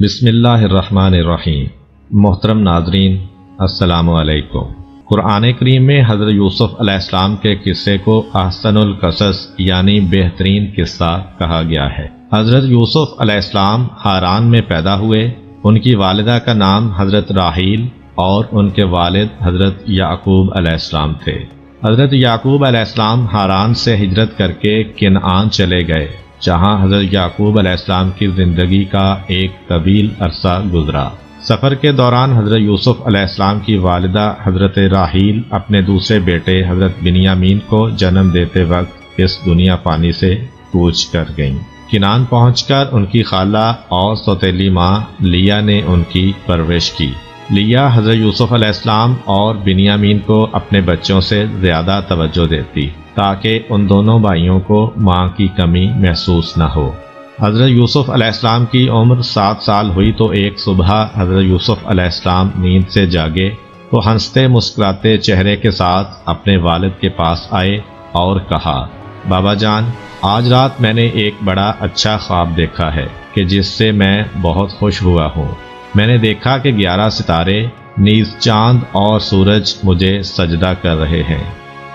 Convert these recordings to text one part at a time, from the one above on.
بسم اللہ الرحمن الرحیم۔ محترم ناظرین، السلام علیکم۔ قرآن کریم میں حضرت یوسف علیہ السلام کے قصے کو احسن القصص یعنی بہترین قصہ کہا گیا ہے۔ حضرت یوسف علیہ السلام حاران میں پیدا ہوئے۔ ان کی والدہ کا نام حضرت راحیل اور ان کے والد حضرت یعقوب علیہ السلام تھے۔ حضرت یعقوب علیہ السلام حاران سے ہجرت کر کے کنعان چلے گئے، جہاں حضرت یعقوب علیہ السلام کی زندگی کا ایک طویل عرصہ گزرا۔ سفر کے دوران حضرت یوسف علیہ السلام کی والدہ حضرت راحیل اپنے دوسرے بیٹے حضرت بنیامین کو جنم دیتے وقت اس دنیا فانی سے کوچ کر گئیں۔ کنعان پہنچ کر ان کی خالہ اور سوتیلی ماں لیا نے ان کی پرورش کی۔ لیا حضرت یوسف علیہ السلام اور بنیامین کو اپنے بچوں سے زیادہ توجہ دیتی تاکہ ان دونوں بھائیوں کو ماں کی کمی محسوس نہ ہو۔ حضرت یوسف علیہ السلام کی عمر 7 سال ہوئی تو ایک صبح حضرت یوسف علیہ السلام نیند سے جاگے تو ہنستے مسکراتے چہرے کے ساتھ اپنے والد کے پاس آئے اور کہا، بابا جان، آج رات میں نے ایک بڑا اچھا خواب دیکھا ہے کہ جس سے میں بہت خوش ہوا ہوں۔ میں نے دیکھا کہ 11 ستارے نیز چاند اور سورج مجھے سجدہ کر رہے ہیں۔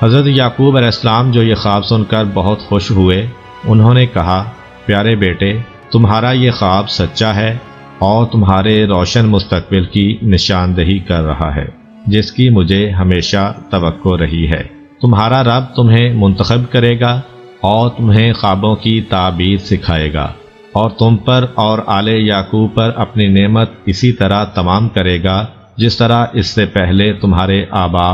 حضرت یعقوب علیہ السلام جو یہ خواب سن کر بہت خوش ہوئے، انہوں نے کہا، پیارے بیٹے، تمہارا یہ خواب سچا ہے اور تمہارے روشن مستقبل کی نشاندہی کر رہا ہے جس کی مجھے ہمیشہ توقع رہی ہے۔ تمہارا رب تمہیں منتخب کرے گا اور تمہیں خوابوں کی تعبیر سکھائے گا اور تم پر اور آل یعقوب پر اپنی نعمت اسی طرح تمام کرے گا جس طرح اس سے پہلے تمہارے آبا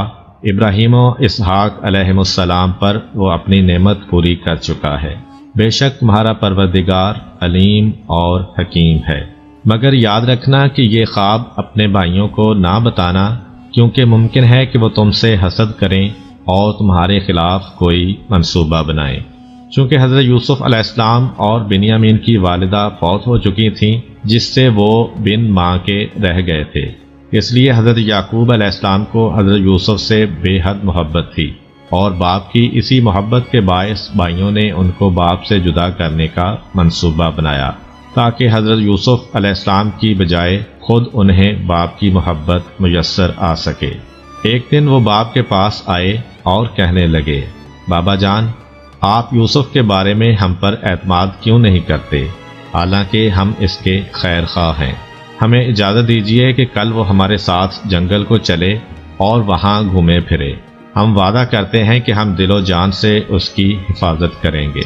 ابراہیم و اسحاق علیہم السلام پر وہ اپنی نعمت پوری کر چکا ہے۔ بے شک تمہارا پروردگار علیم اور حکیم ہے۔ مگر یاد رکھنا کہ یہ خواب اپنے بھائیوں کو نہ بتانا، کیونکہ ممکن ہے کہ وہ تم سے حسد کریں اور تمہارے خلاف کوئی منصوبہ بنائیں۔ چونکہ حضرت یوسف علیہ السلام اور بنیامین کی والدہ فوت ہو چکی تھیں، جس سے وہ بن ماں کے رہ گئے تھے، اس لیے حضرت یعقوب علیہ السلام کو حضرت یوسف سے بے حد محبت تھی اور باپ کی اسی محبت کے باعث بھائیوں نے ان کو باپ سے جدا کرنے کا منصوبہ بنایا تاکہ حضرت یوسف علیہ السلام کی بجائے خود انہیں باپ کی محبت میسر آ سکے۔ ایک دن وہ باپ کے پاس آئے اور کہنے لگے، بابا جان، آپ یوسف کے بارے میں ہم پر اعتماد کیوں نہیں کرتے؟ حالانکہ ہم اس کے خیر خواہ ہیں۔ ہمیں اجازت دیجیے کہ کل وہ ہمارے ساتھ جنگل کو چلے اور وہاں گھومے پھرے۔ ہم وعدہ کرتے ہیں کہ ہم دل و جان سے اس کی حفاظت کریں گے۔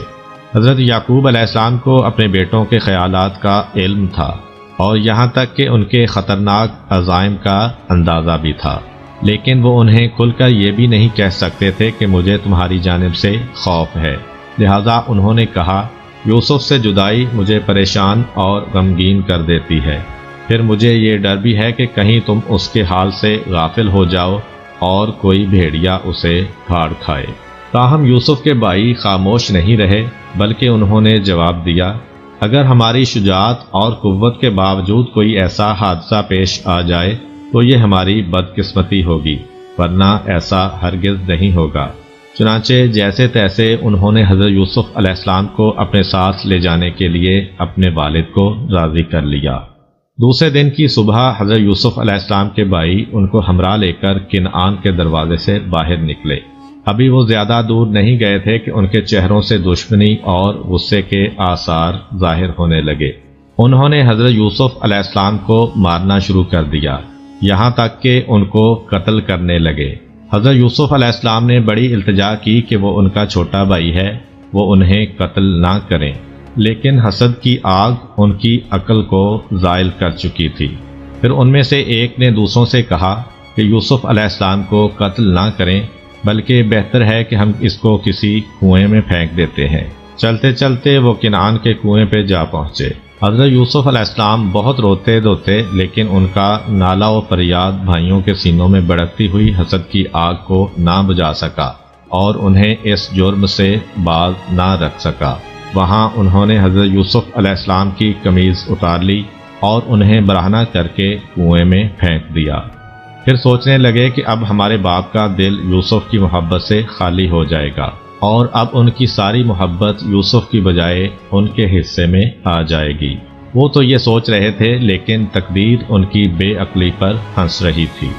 حضرت یعقوب علیہ السلام کو اپنے بیٹوں کے خیالات کا علم تھا اور یہاں تک کہ ان کے خطرناک عزائم کا اندازہ بھی تھا، لیکن وہ انہیں کھل کر یہ بھی نہیں کہہ سکتے تھے کہ مجھے تمہاری جانب سے خوف ہے۔ لہذا انہوں نے کہا، یوسف سے جدائی مجھے پریشان اور غمگین کر دیتی ہے، پھر مجھے یہ ڈر بھی ہے کہ کہیں تم اس کے حال سے غافل ہو جاؤ اور کوئی بھیڑیا اسے پھاڑ کھائے۔ تاہم یوسف کے بھائی خاموش نہیں رہے، بلکہ انہوں نے جواب دیا، اگر ہماری شجاعت اور قوت کے باوجود کوئی ایسا حادثہ پیش آ جائے تو یہ ہماری بدقسمتی ہوگی، ورنہ ایسا ہرگز نہیں ہوگا۔ چنانچہ جیسے تیسے انہوں نے حضرت یوسف علیہ السلام کو اپنے ساتھ لے جانے کے لیے اپنے والد کو راضی کر لیا۔ دوسرے دن کی صبح حضرت یوسف علیہ السلام کے بھائی ان کو ہمراہ لے کر کنعان کے دروازے سے باہر نکلے۔ ابھی وہ زیادہ دور نہیں گئے تھے کہ ان کے چہروں سے دشمنی اور غصے کے آثار ظاہر ہونے لگے۔ انہوں نے حضرت یوسف علیہ السلام کو مارنا شروع کر دیا، یہاں تک کہ ان کو قتل کرنے لگے۔ حضرت یوسف علیہ السلام نے بڑی التجا کی کہ وہ ان کا چھوٹا بھائی ہے، وہ انہیں قتل نہ کریں، لیکن حسد کی آگ ان کی عقل کو زائل کر چکی تھی۔ پھر ان میں سے ایک نے دوسروں سے کہا کہ یوسف علیہ السلام کو قتل نہ کریں، بلکہ بہتر ہے کہ ہم اس کو کسی کنویں میں پھینک دیتے ہیں۔ چلتے چلتے وہ کنعان کے کنویں پہ جا پہنچے۔ حضرت یوسف علیہ السلام بہت روتے دھوتے، لیکن ان کا نالہ و فریاد بھائیوں کے سینوں میں بھڑکتی ہوئی حسد کی آگ کو نہ بجھا سکا اور انہیں اس جرم سے باز نہ رکھ سکا۔ وہاں انہوں نے حضرت یوسف علیہ السلام کی قمیض اتار لی اور انہیں برہنہ کر کے کنویں میں پھینک دیا۔ پھر سوچنے لگے کہ اب ہمارے باپ کا دل یوسف کی محبت سے خالی ہو جائے گا اور اب ان کی ساری محبت یوسف کی بجائے ان کے حصے میں آ جائے گی۔ وہ تو یہ سوچ رہے تھے لیکن تقدیر ان کی بے عقلی پر ہنس رہی تھی۔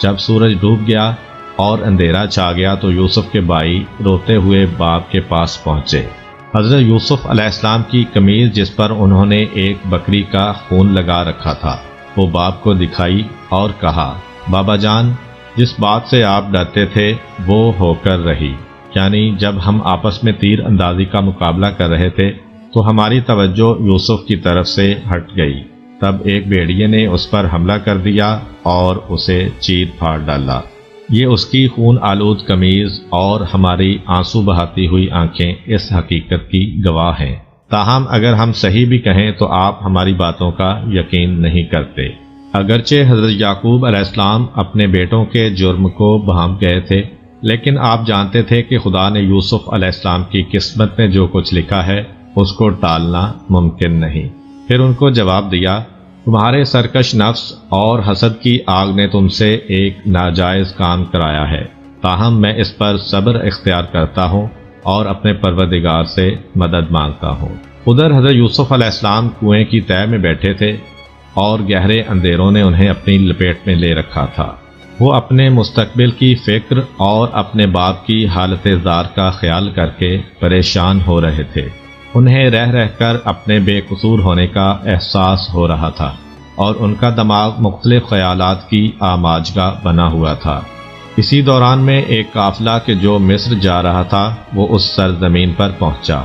جب سورج ڈوب گیا اور اندھیرا چھا گیا تو یوسف کے بھائی روتے ہوئے باپ کے پاس پہنچے۔ حضرت یوسف علیہ السلام کی قمیض جس پر انہوں نے ایک بکری کا خون لگا رکھا تھا وہ باپ کو دکھائی اور کہا، بابا جان، جس بات سے آپ ڈرتے تھے وہ ہو کر رہی، یعنی جب ہم آپس میں تیر اندازی کا مقابلہ کر رہے تھے تو ہماری توجہ یوسف کی طرف سے ہٹ گئی۔ تب ایک بھیڑیے نے اس پر حملہ کر دیا اور اسے چیر پھاڑ ڈالا۔ یہ اس کی خون آلود قمیض اور ہماری آنسو بہاتی ہوئی آنکھیں اس حقیقت کی گواہ ہیں۔ تاہم اگر ہم صحیح بھی کہیں تو آپ ہماری باتوں کا یقین نہیں کرتے۔ اگرچہ حضرت یعقوب علیہ السلام اپنے بیٹوں کے جرم کو بھانپ گئے تھے، لیکن آپ جانتے تھے کہ خدا نے یوسف علیہ السلام کی قسمت میں جو کچھ لکھا ہے اس کو ٹالنا ممکن نہیں۔ پھر ان کو جواب دیا، تمہارے سرکش نفس اور حسد کی آگ نے تم سے ایک ناجائز کام کرایا ہے، تاہم میں اس پر صبر اختیار کرتا ہوں اور اپنے پروردگار سے مدد مانگتا ہوں۔ ادھر حضرت یوسف علیہ السلام کنویں کی تہہ میں بیٹھے تھے اور گہرے اندھیروں نے انہیں اپنی لپیٹ میں لے رکھا تھا۔ وہ اپنے مستقبل کی فکر اور اپنے باپ کی حالت زار کا خیال کر کے پریشان ہو رہے تھے۔ انہیں رہ رہ کر اپنے بے قصور ہونے کا احساس ہو رہا تھا اور ان کا دماغ مختلف خیالات کی آماجگاہ بنا ہوا تھا۔ اسی دوران میں ایک قافلہ کہ جو مصر جا رہا تھا وہ اس سرزمین پر پہنچا۔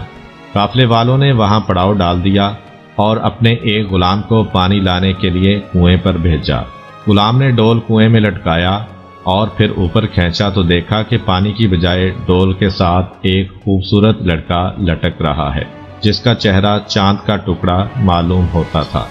قافلے والوں نے وہاں پڑاؤ ڈال دیا اور اپنے ایک غلام کو پانی لانے کے لیے کنویں پر بھیجا۔ غلام نے ڈول کنویں میں لٹکایا اور پھر اوپر کھینچا تو دیکھا کہ پانی کی بجائے ڈول کے ساتھ ایک خوبصورت لڑکا لٹک رہا ہے جس کا چہرہ چاند کا ٹکڑا معلوم ہوتا تھا۔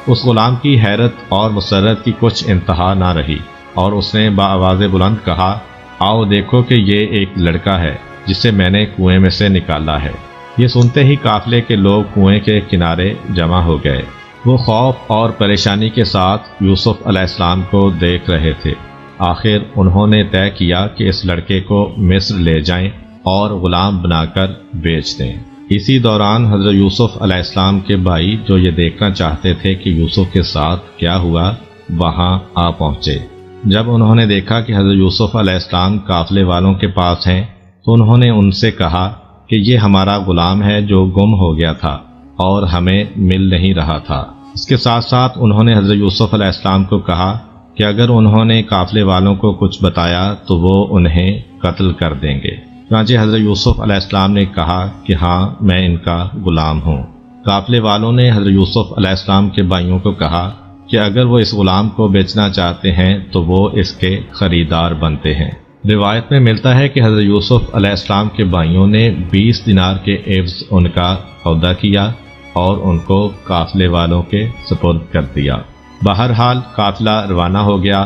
اس غلام کی حیرت اور مسرت کی کچھ انتہا نہ رہی اور اس نے بآواز بلند کہا، آؤ دیکھو کہ یہ ایک لڑکا ہے جسے میں نے کنویں میں سے نکالا ہے۔ یہ سنتے ہی قافلے کے لوگ کنویں کے کنارے جمع ہو گئے۔ وہ خوف اور پریشانی کے ساتھ یوسف علیہ السلام کو دیکھ رہے تھے۔ آخر انہوں نے طے کیا کہ اس لڑکے کو مصر لے جائیں اور غلام بنا کر بیچ دیں۔ اسی دوران حضرت یوسف علیہ السلام کے بھائی جو یہ دیکھنا چاہتے تھے کہ یوسف کے ساتھ کیا ہوا وہاں آ پہنچے۔ جب انہوں نے دیکھا کہ حضرت یوسف علیہ السلام قافلے والوں کے پاس ہیں تو انہوں نے ان سے کہا کہ یہ ہمارا غلام ہے جو گم ہو گیا تھا اور ہمیں مل نہیں رہا تھا۔ اس کے ساتھ ساتھ انہوں نے حضرت یوسف علیہ السلام کو کہا کہ اگر انہوں نے قافلے والوں کو کچھ بتایا تو وہ انہیں قتل کر دیں گے۔ چنانچہ حضرت یوسف علیہ السلام نے کہا کہ ہاں میں ان کا غلام ہوں۔ قافلے والوں نے حضرت یوسف علیہ السلام کے بھائیوں کو کہا کہ اگر وہ اس غلام کو بیچنا چاہتے ہیں تو وہ اس کے خریدار بنتے ہیں۔ روایت میں ملتا ہے کہ حضرت یوسف علیہ السلام کے بھائیوں نے 20 دینار کے عوض ان کا سودا کیا اور ان کو قافلے والوں کے سپرد کر دیا۔ بہرحال قافلہ روانہ ہو گیا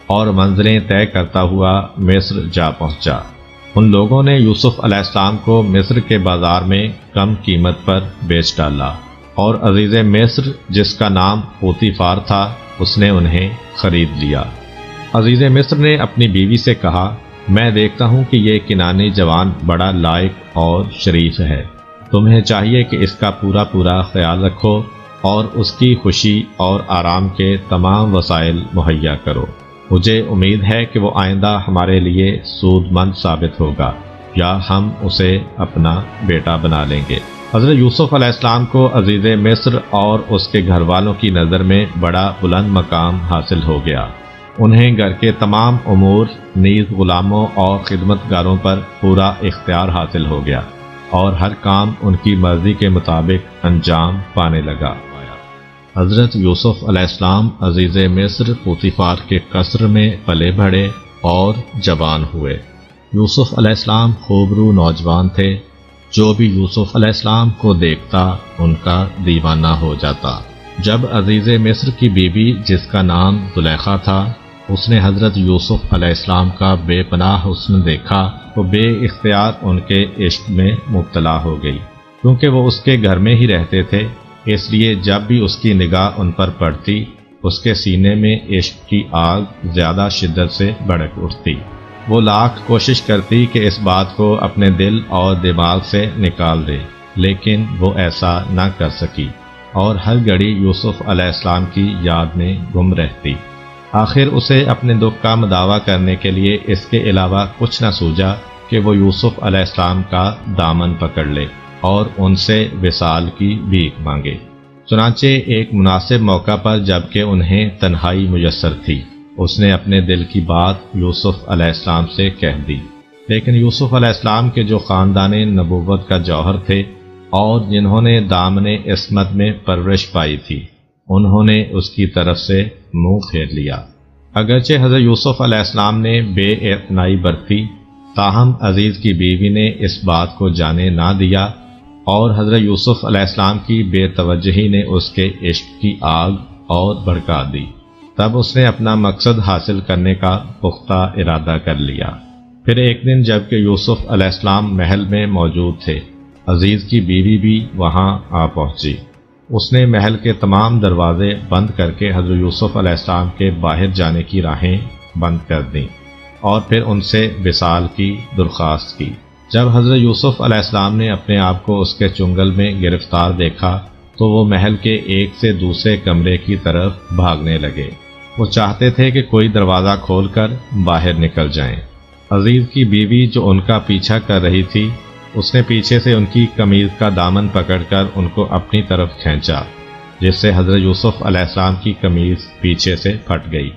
اور منزلیں طے کرتا ہوا مصر جا پہنچا۔ ان لوگوں نے یوسف علیہ السلام کو مصر کے بازار میں کم قیمت پر بیچ ڈالا اور عزیز مصر جس کا نام پوتیفار تھا اس نے انہیں خرید لیا۔ عزیز مصر نے اپنی بیوی سے کہا، میں دیکھتا ہوں کہ یہ کنانی جوان بڑا لائق اور شریف ہے، تمہیں چاہیے کہ اس کا پورا خیال رکھو اور اس کی خوشی اور آرام کے تمام وسائل مہیا کرو۔ مجھے امید ہے کہ وہ آئندہ ہمارے لیے سود مند ثابت ہوگا یا ہم اسے اپنا بیٹا بنا لیں گے۔ حضرت یوسف علیہ السلام کو عزیز مصر اور اس کے گھر والوں کی نظر میں بڑا بلند مقام حاصل ہو گیا۔ انہیں گھر کے تمام امور نیز غلاموں اور خدمت گاروں پر پورا اختیار حاصل ہو گیا اور ہر کام ان کی مرضی کے مطابق انجام پانے لگا۔ حضرت یوسف علیہ السلام عزیز مصر پوتیفار کے قصر میں پلے بڑھے اور جوان ہوئے۔ یوسف علیہ السلام خوبرو نوجوان تھے، جو بھی یوسف علیہ السلام کو دیکھتا ان کا دیوانہ ہو جاتا۔ جب عزیز مصر کی بیوی جس کا نام زلیخا تھا اس نے حضرت یوسف علیہ السلام کا بے پناہ حسن دیکھا تو بے اختیار ان کے عشق میں مبتلا ہو گئی۔ کیونکہ وہ اس کے گھر میں ہی رہتے تھے اس لیے جب بھی اس کی نگاہ ان پر پڑتی اس کے سینے میں عشق کی آگ زیادہ شدت سے بھڑک اٹھتی۔ وہ لاکھ کوشش کرتی کہ اس بات کو اپنے دل اور دماغ سے نکال دے، لیکن وہ ایسا نہ کر سکی۔ اور ہر گھڑی یوسف علیہ السلام کی یاد میں گم رہتی۔ آخر اسے اپنے دکھ کا مداوع کرنے کے لیے اس کے علاوہ کچھ نہ سوجا کہ وہ یوسف علیہ السلام کا دامن پکڑ لے اور ان سے وصال کی بھیک مانگے۔ چنانچہ ایک مناسب موقع پر جبکہ انہیں تنہائی میسر تھی، اس نے اپنے دل کی بات یوسف علیہ السلام سے کہہ دی۔ لیکن یوسف علیہ السلام کے جو خاندان نبوت کا جوہر تھے اور جنہوں نے دامن عصمت میں پرورش پائی تھی، انہوں نے اس کی طرف سے منہ پھیر لیا۔ اگرچہ حضرت یوسف علیہ السلام نے بے اعتنائی برتی، تاہم عزیز کی بیوی نے اس بات کو جانے نہ دیا اور حضرت یوسف علیہ السلام کی بے توجہی نے اس کے عشق کی آگ اور بھڑکا دی۔ تب اس نے اپنا مقصد حاصل کرنے کا پختہ ارادہ کر لیا۔ پھر ایک دن جب کہ یوسف علیہ السلام محل میں موجود تھے، عزیز کی بیوی بھی وہاں آ پہنچی۔ اس نے محل کے تمام دروازے بند کر کے حضرت یوسف علیہ السلام کے باہر جانے کی راہیں بند کر دیں اور پھر ان سے وصال کی درخواست کی۔ جب حضرت یوسف علیہ السلام نے اپنے آپ کو اس کے چنگل میں گرفتار دیکھا تو وہ محل کے ایک سے دوسرے کمرے کی طرف بھاگنے لگے۔ وہ چاہتے تھے کہ کوئی دروازہ کھول کر باہر نکل جائیں۔ عزیز کی بیوی جو ان کا پیچھا کر رہی تھی، اس نے پیچھے سے ان کی قمیض کا دامن پکڑ کر ان کو اپنی طرف کھینچا، جس سے حضرت یوسف علیہ السلام کی قمیض پیچھے سے پھٹ گئی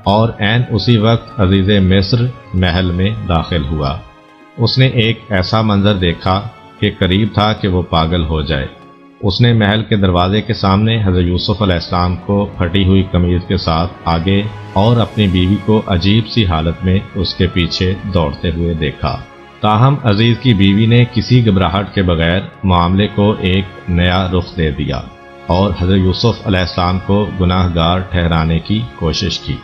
اور عین اسی وقت عزیز مصر محل میں داخل ہوا۔ اس نے ایک ایسا منظر دیکھا کہ قریب تھا کہ وہ پاگل ہو جائے۔ اس نے محل کے دروازے کے سامنے حضرت یوسف علیہ السلام کو پھٹی ہوئی قمیض کے ساتھ آگے اور اپنی بیوی کو عجیب سی حالت میں اس کے پیچھے دوڑتے ہوئے دیکھا۔ تاہم عزیز کی بیوی نے کسی گھبراہٹ کے بغیر معاملے کو ایک نیا رخ دے دیا اور حضرت یوسف علیہ السلام کو گناہ گار ٹھہرانے کی کوشش کی۔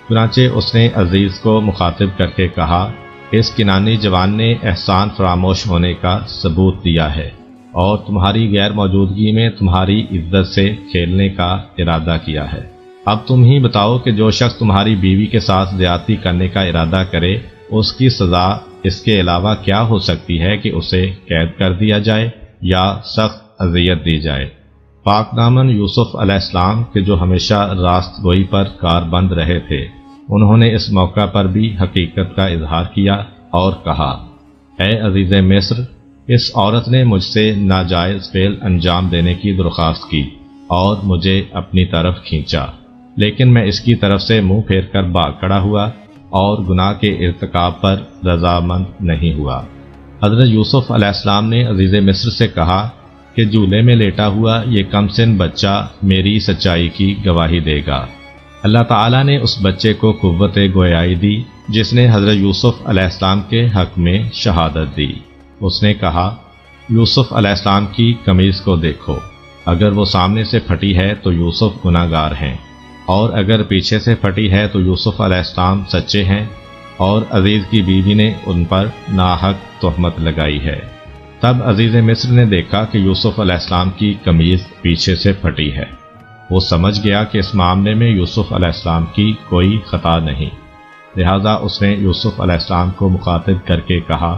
چنانچہ اس نے عزیز کو مخاطب کر کے کہا، اس کنانی جوان نے احسان فراموش ہونے کا ثبوت دیا ہے اور تمہاری غیر موجودگی میں تمہاری عزت سے کھیلنے کا ارادہ کیا ہے۔ اب تم ہی بتاؤ کہ جو شخص تمہاری بیوی کے ساتھ زیادتی کرنے کا ارادہ کرے، اس کی سزا اس کے علاوہ کیا ہو سکتی ہے کہ اسے قید کر دیا جائے یا سخت اذیت دی جائے۔ پاک دامن یوسف علیہ السلام کے جو ہمیشہ راست گوئی پر کاربند رہے تھے، انہوں نے اس موقع پر بھی حقیقت کا اظہار کیا اور کہا، اے عزیز مصر، اس عورت نے مجھ سے ناجائز فعل انجام دینے کی درخواست کی اور مجھے اپنی طرف کھینچا، لیکن میں اس کی طرف سے منہ پھیر کر بھاگ کھڑا ہوا اور گناہ کے ارتکاب پر رضامند نہیں ہوا۔ حضرت یوسف علیہ السلام نے عزیز مصر سے کہا کہ جھولے میں لیٹا ہوا یہ کم سن بچہ میری سچائی کی گواہی دے گا۔ اللہ تعالیٰ نے اس بچے کو قوت گویائی دی جس نے حضرت یوسف علیہ السلام کے حق میں شہادت دی۔ اس نے کہا، یوسف علیہ السلام کی قمیض کو دیکھو، اگر وہ سامنے سے پھٹی ہے تو یوسف گناہ گار ہیں، اور اگر پیچھے سے پھٹی ہے تو یوسف علیہ السلام سچے ہیں اور عزیز کی بیوی نے ان پر ناحق تہمت لگائی ہے۔ تب عزیز مصر نے دیکھا کہ یوسف علیہ السلام کی قمیض پیچھے سے پھٹی ہے۔ وہ سمجھ گیا کہ اس معاملے میں یوسف علیہ السلام کی کوئی خطا نہیں، لہذا اس نے یوسف علیہ السلام کو مخاطب کر کے کہا،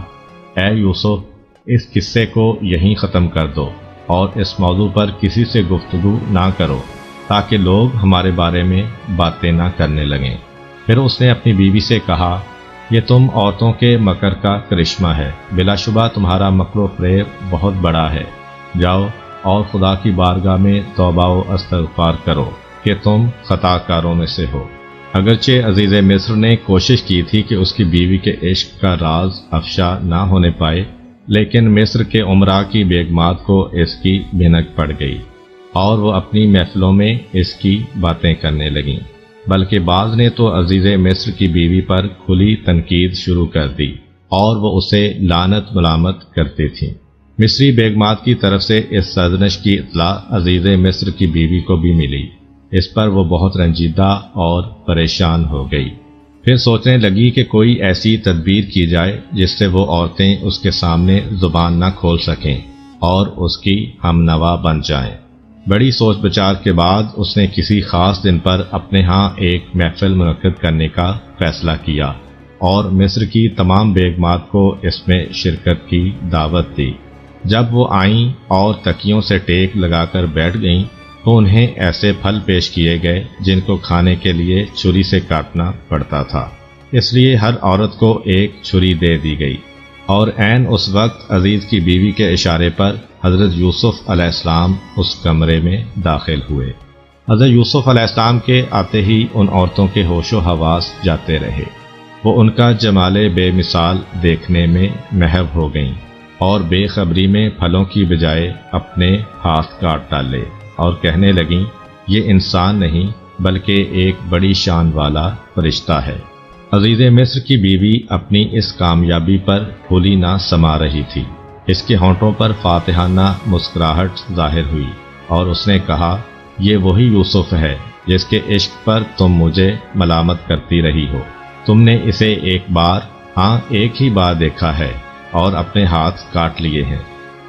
اے یوسف، اس قصے کو یہیں ختم کر دو اور اس موضوع پر کسی سے گفتگو نہ کرو تاکہ لوگ ہمارے بارے میں باتیں نہ کرنے لگیں۔ پھر اس نے اپنی بیوی سے کہا، یہ تم عورتوں کے مکر کا کرشمہ ہے، بلا شبہ تمہارا مکر و فریب بہت بڑا ہے، جاؤ اور خدا کی بارگاہ میں توبہ و استغفار کرو کہ تم خطا کاروں میں سے ہو۔ اگرچہ عزیز مصر نے کوشش کی تھی کہ اس کی بیوی کے عشق کا راز افشا نہ ہونے پائے، لیکن مصر کے عمراء کی بیگمات کو اس کی بھنک پڑ گئی اور وہ اپنی محفلوں میں اس کی باتیں کرنے لگیں، بلکہ بعض نے تو عزیز مصر کی بیوی پر کھلی تنقید شروع کر دی اور وہ اسے لعنت ملامت کرتی تھیں۔ مصری بیگمات کی طرف سے اس سرزنش کی اطلاع عزیز مصر کی بیوی کو بھی ملی۔ اس پر وہ بہت رنجیدہ اور پریشان ہو گئی۔ پھر سوچنے لگی کہ کوئی ایسی تدبیر کی جائے جس سے وہ عورتیں اس کے سامنے زبان نہ کھول سکیں اور اس کی ہم نوا بن جائیں۔ بڑی سوچ بچار کے بعد اس نے کسی خاص دن پر اپنے ہاں ایک محفل منعقد کرنے کا فیصلہ کیا اور مصر کی تمام بیگمات کو اس میں شرکت کی دعوت دی۔ جب وہ آئیں اور تکیوں سے ٹیک لگا کر بیٹھ گئیں تو انہیں ایسے پھل پیش کیے گئے جن کو کھانے کے لیے چھری سے کاٹنا پڑتا تھا، اس لیے ہر عورت کو ایک چھری دے دی گئی۔ اور عین اس وقت عزیز کی بیوی کے اشارے پر حضرت یوسف علیہ السلام اس کمرے میں داخل ہوئے۔ حضرت یوسف علیہ السلام کے آتے ہی ان عورتوں کے ہوش و حواس جاتے رہے، وہ ان کا جمال بے مثال دیکھنے میں محو ہو گئیں اور بے خبری میں پھلوں کی بجائے اپنے ہاتھ کاٹ ڈالے اور کہنے لگیں، یہ انسان نہیں بلکہ ایک بڑی شان والا فرشتہ ہے۔ عزیز مصر کی بیوی اپنی اس کامیابی پر پھولی نہ سما رہی تھی، اس کے ہونٹوں پر فاتحانہ مسکراہٹ ظاہر ہوئی اور اس نے کہا، یہ وہی یوسف ہے جس کے عشق پر تم مجھے ملامت کرتی رہی ہو۔ تم نے اسے ایک ہی بار دیکھا ہے اور اپنے ہاتھ کاٹ لیے ہیں،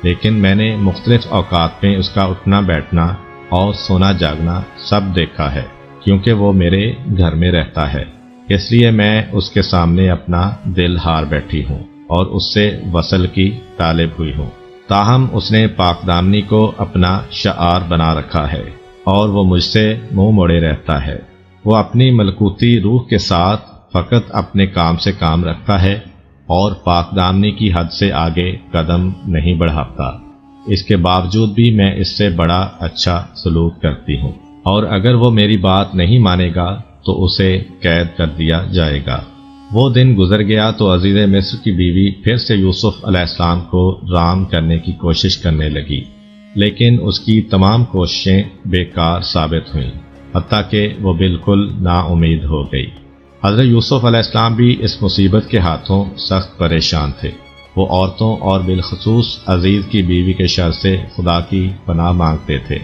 لیکن میں نے مختلف اوقات میں اس کا اٹھنا بیٹھنا اور سونا جاگنا سب دیکھا ہے، کیونکہ وہ میرے گھر میں رہتا ہے، اس لیے میں اس کے سامنے اپنا دل ہار بیٹھی ہوں اور اس سے وصل کی طالب ہوئی ہوں۔ تاہم اس نے پاک دامنی کو اپنا شعار بنا رکھا ہے اور وہ مجھ سے منہ موڑے رہتا ہے۔ وہ اپنی ملکوتی روح کے ساتھ فقط اپنے کام سے کام رکھتا ہے اور پاک دامنی کی حد سے آگے قدم نہیں بڑھاتا۔ اس کے باوجود بھی میں اس سے بڑا اچھا سلوک کرتی ہوں، اور اگر وہ میری بات نہیں مانے گا تو اسے قید کر دیا جائے گا۔ وہ دن گزر گیا تو عزیز مصر کی بیوی پھر سے یوسف علیہ السلام کو رام کرنے کی کوشش کرنے لگی، لیکن اس کی تمام کوششیں بیکار ثابت ہوئیں، حتیٰ کہ وہ بالکل نا امید ہو گئی۔ حضرت یوسف علیہ السلام بھی اس مصیبت کے ہاتھوں سخت پریشان تھے۔ وہ عورتوں اور بالخصوص عزیز کی بیوی کے شر سے خدا کی پناہ مانگتے تھے۔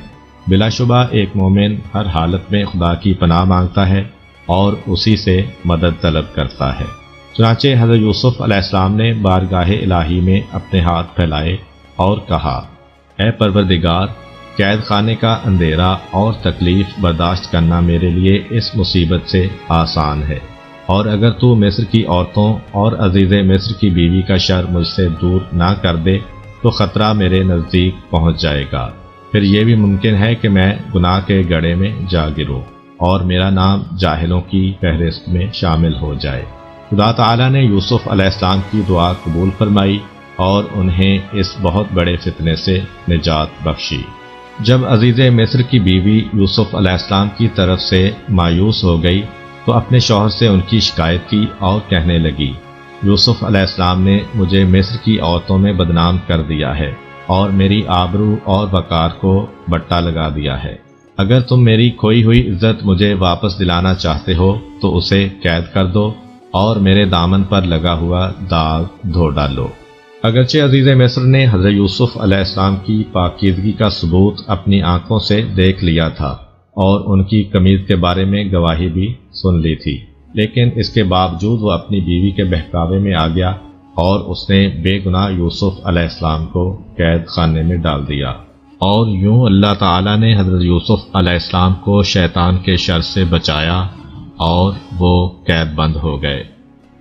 بلا شبہ ایک مومن ہر حالت میں خدا کی پناہ مانگتا ہے اور اسی سے مدد طلب کرتا ہے۔ چنانچہ حضرت یوسف علیہ السلام نے بارگاہ الہی میں اپنے ہاتھ پھیلائے اور کہا، اے پروردگار، قید خانے کا اندھیرا اور تکلیف برداشت کرنا میرے لیے اس مصیبت سے آسان ہے، اور اگر تو مصر کی عورتوں اور عزیز مصر کی بیوی کا شر مجھ سے دور نہ کر دے تو خطرہ میرے نزدیک پہنچ جائے گا، پھر یہ بھی ممکن ہے کہ میں گناہ کے گڑھے میں جا گروں اور میرا نام جاہلوں کی فہرست میں شامل ہو جائے۔ خدا تعالیٰ نے یوسف علیہ السلام کی دعا قبول فرمائی اور انہیں اس بہت بڑے فتنے سے نجات بخشی۔ جب عزیز مصر کی بیوی یوسف علیہ السلام کی طرف سے مایوس ہو گئی تو اپنے شوہر سے ان کی شکایت کی اور کہنے لگی، یوسف علیہ السلام نے مجھے مصر کی عورتوں میں بدنام کر دیا ہے اور میری آبرو اور وقار کو بٹا لگا دیا ہے۔ اگر تم میری کھوئی ہوئی عزت مجھے واپس دلانا چاہتے ہو تو اسے قید کر دو اور میرے دامن پر لگا ہوا داغ دھو ڈالو۔ اگرچہ عزیز مصر نے حضرت یوسف علیہ السلام کی پاکیزگی کا ثبوت اپنی آنکھوں سے دیکھ لیا تھا اور ان کی قمیض کے بارے میں گواہی بھی سن لی تھی، لیکن اس کے باوجود وہ اپنی بیوی کے بہکاوے میں آ گیا اور اس نے بے گناہ یوسف علیہ السلام کو قید خانے میں ڈال دیا، اور یوں اللہ تعالیٰ نے حضرت یوسف علیہ السلام کو شیطان کے شر سے بچایا اور وہ قید بند ہو گئے۔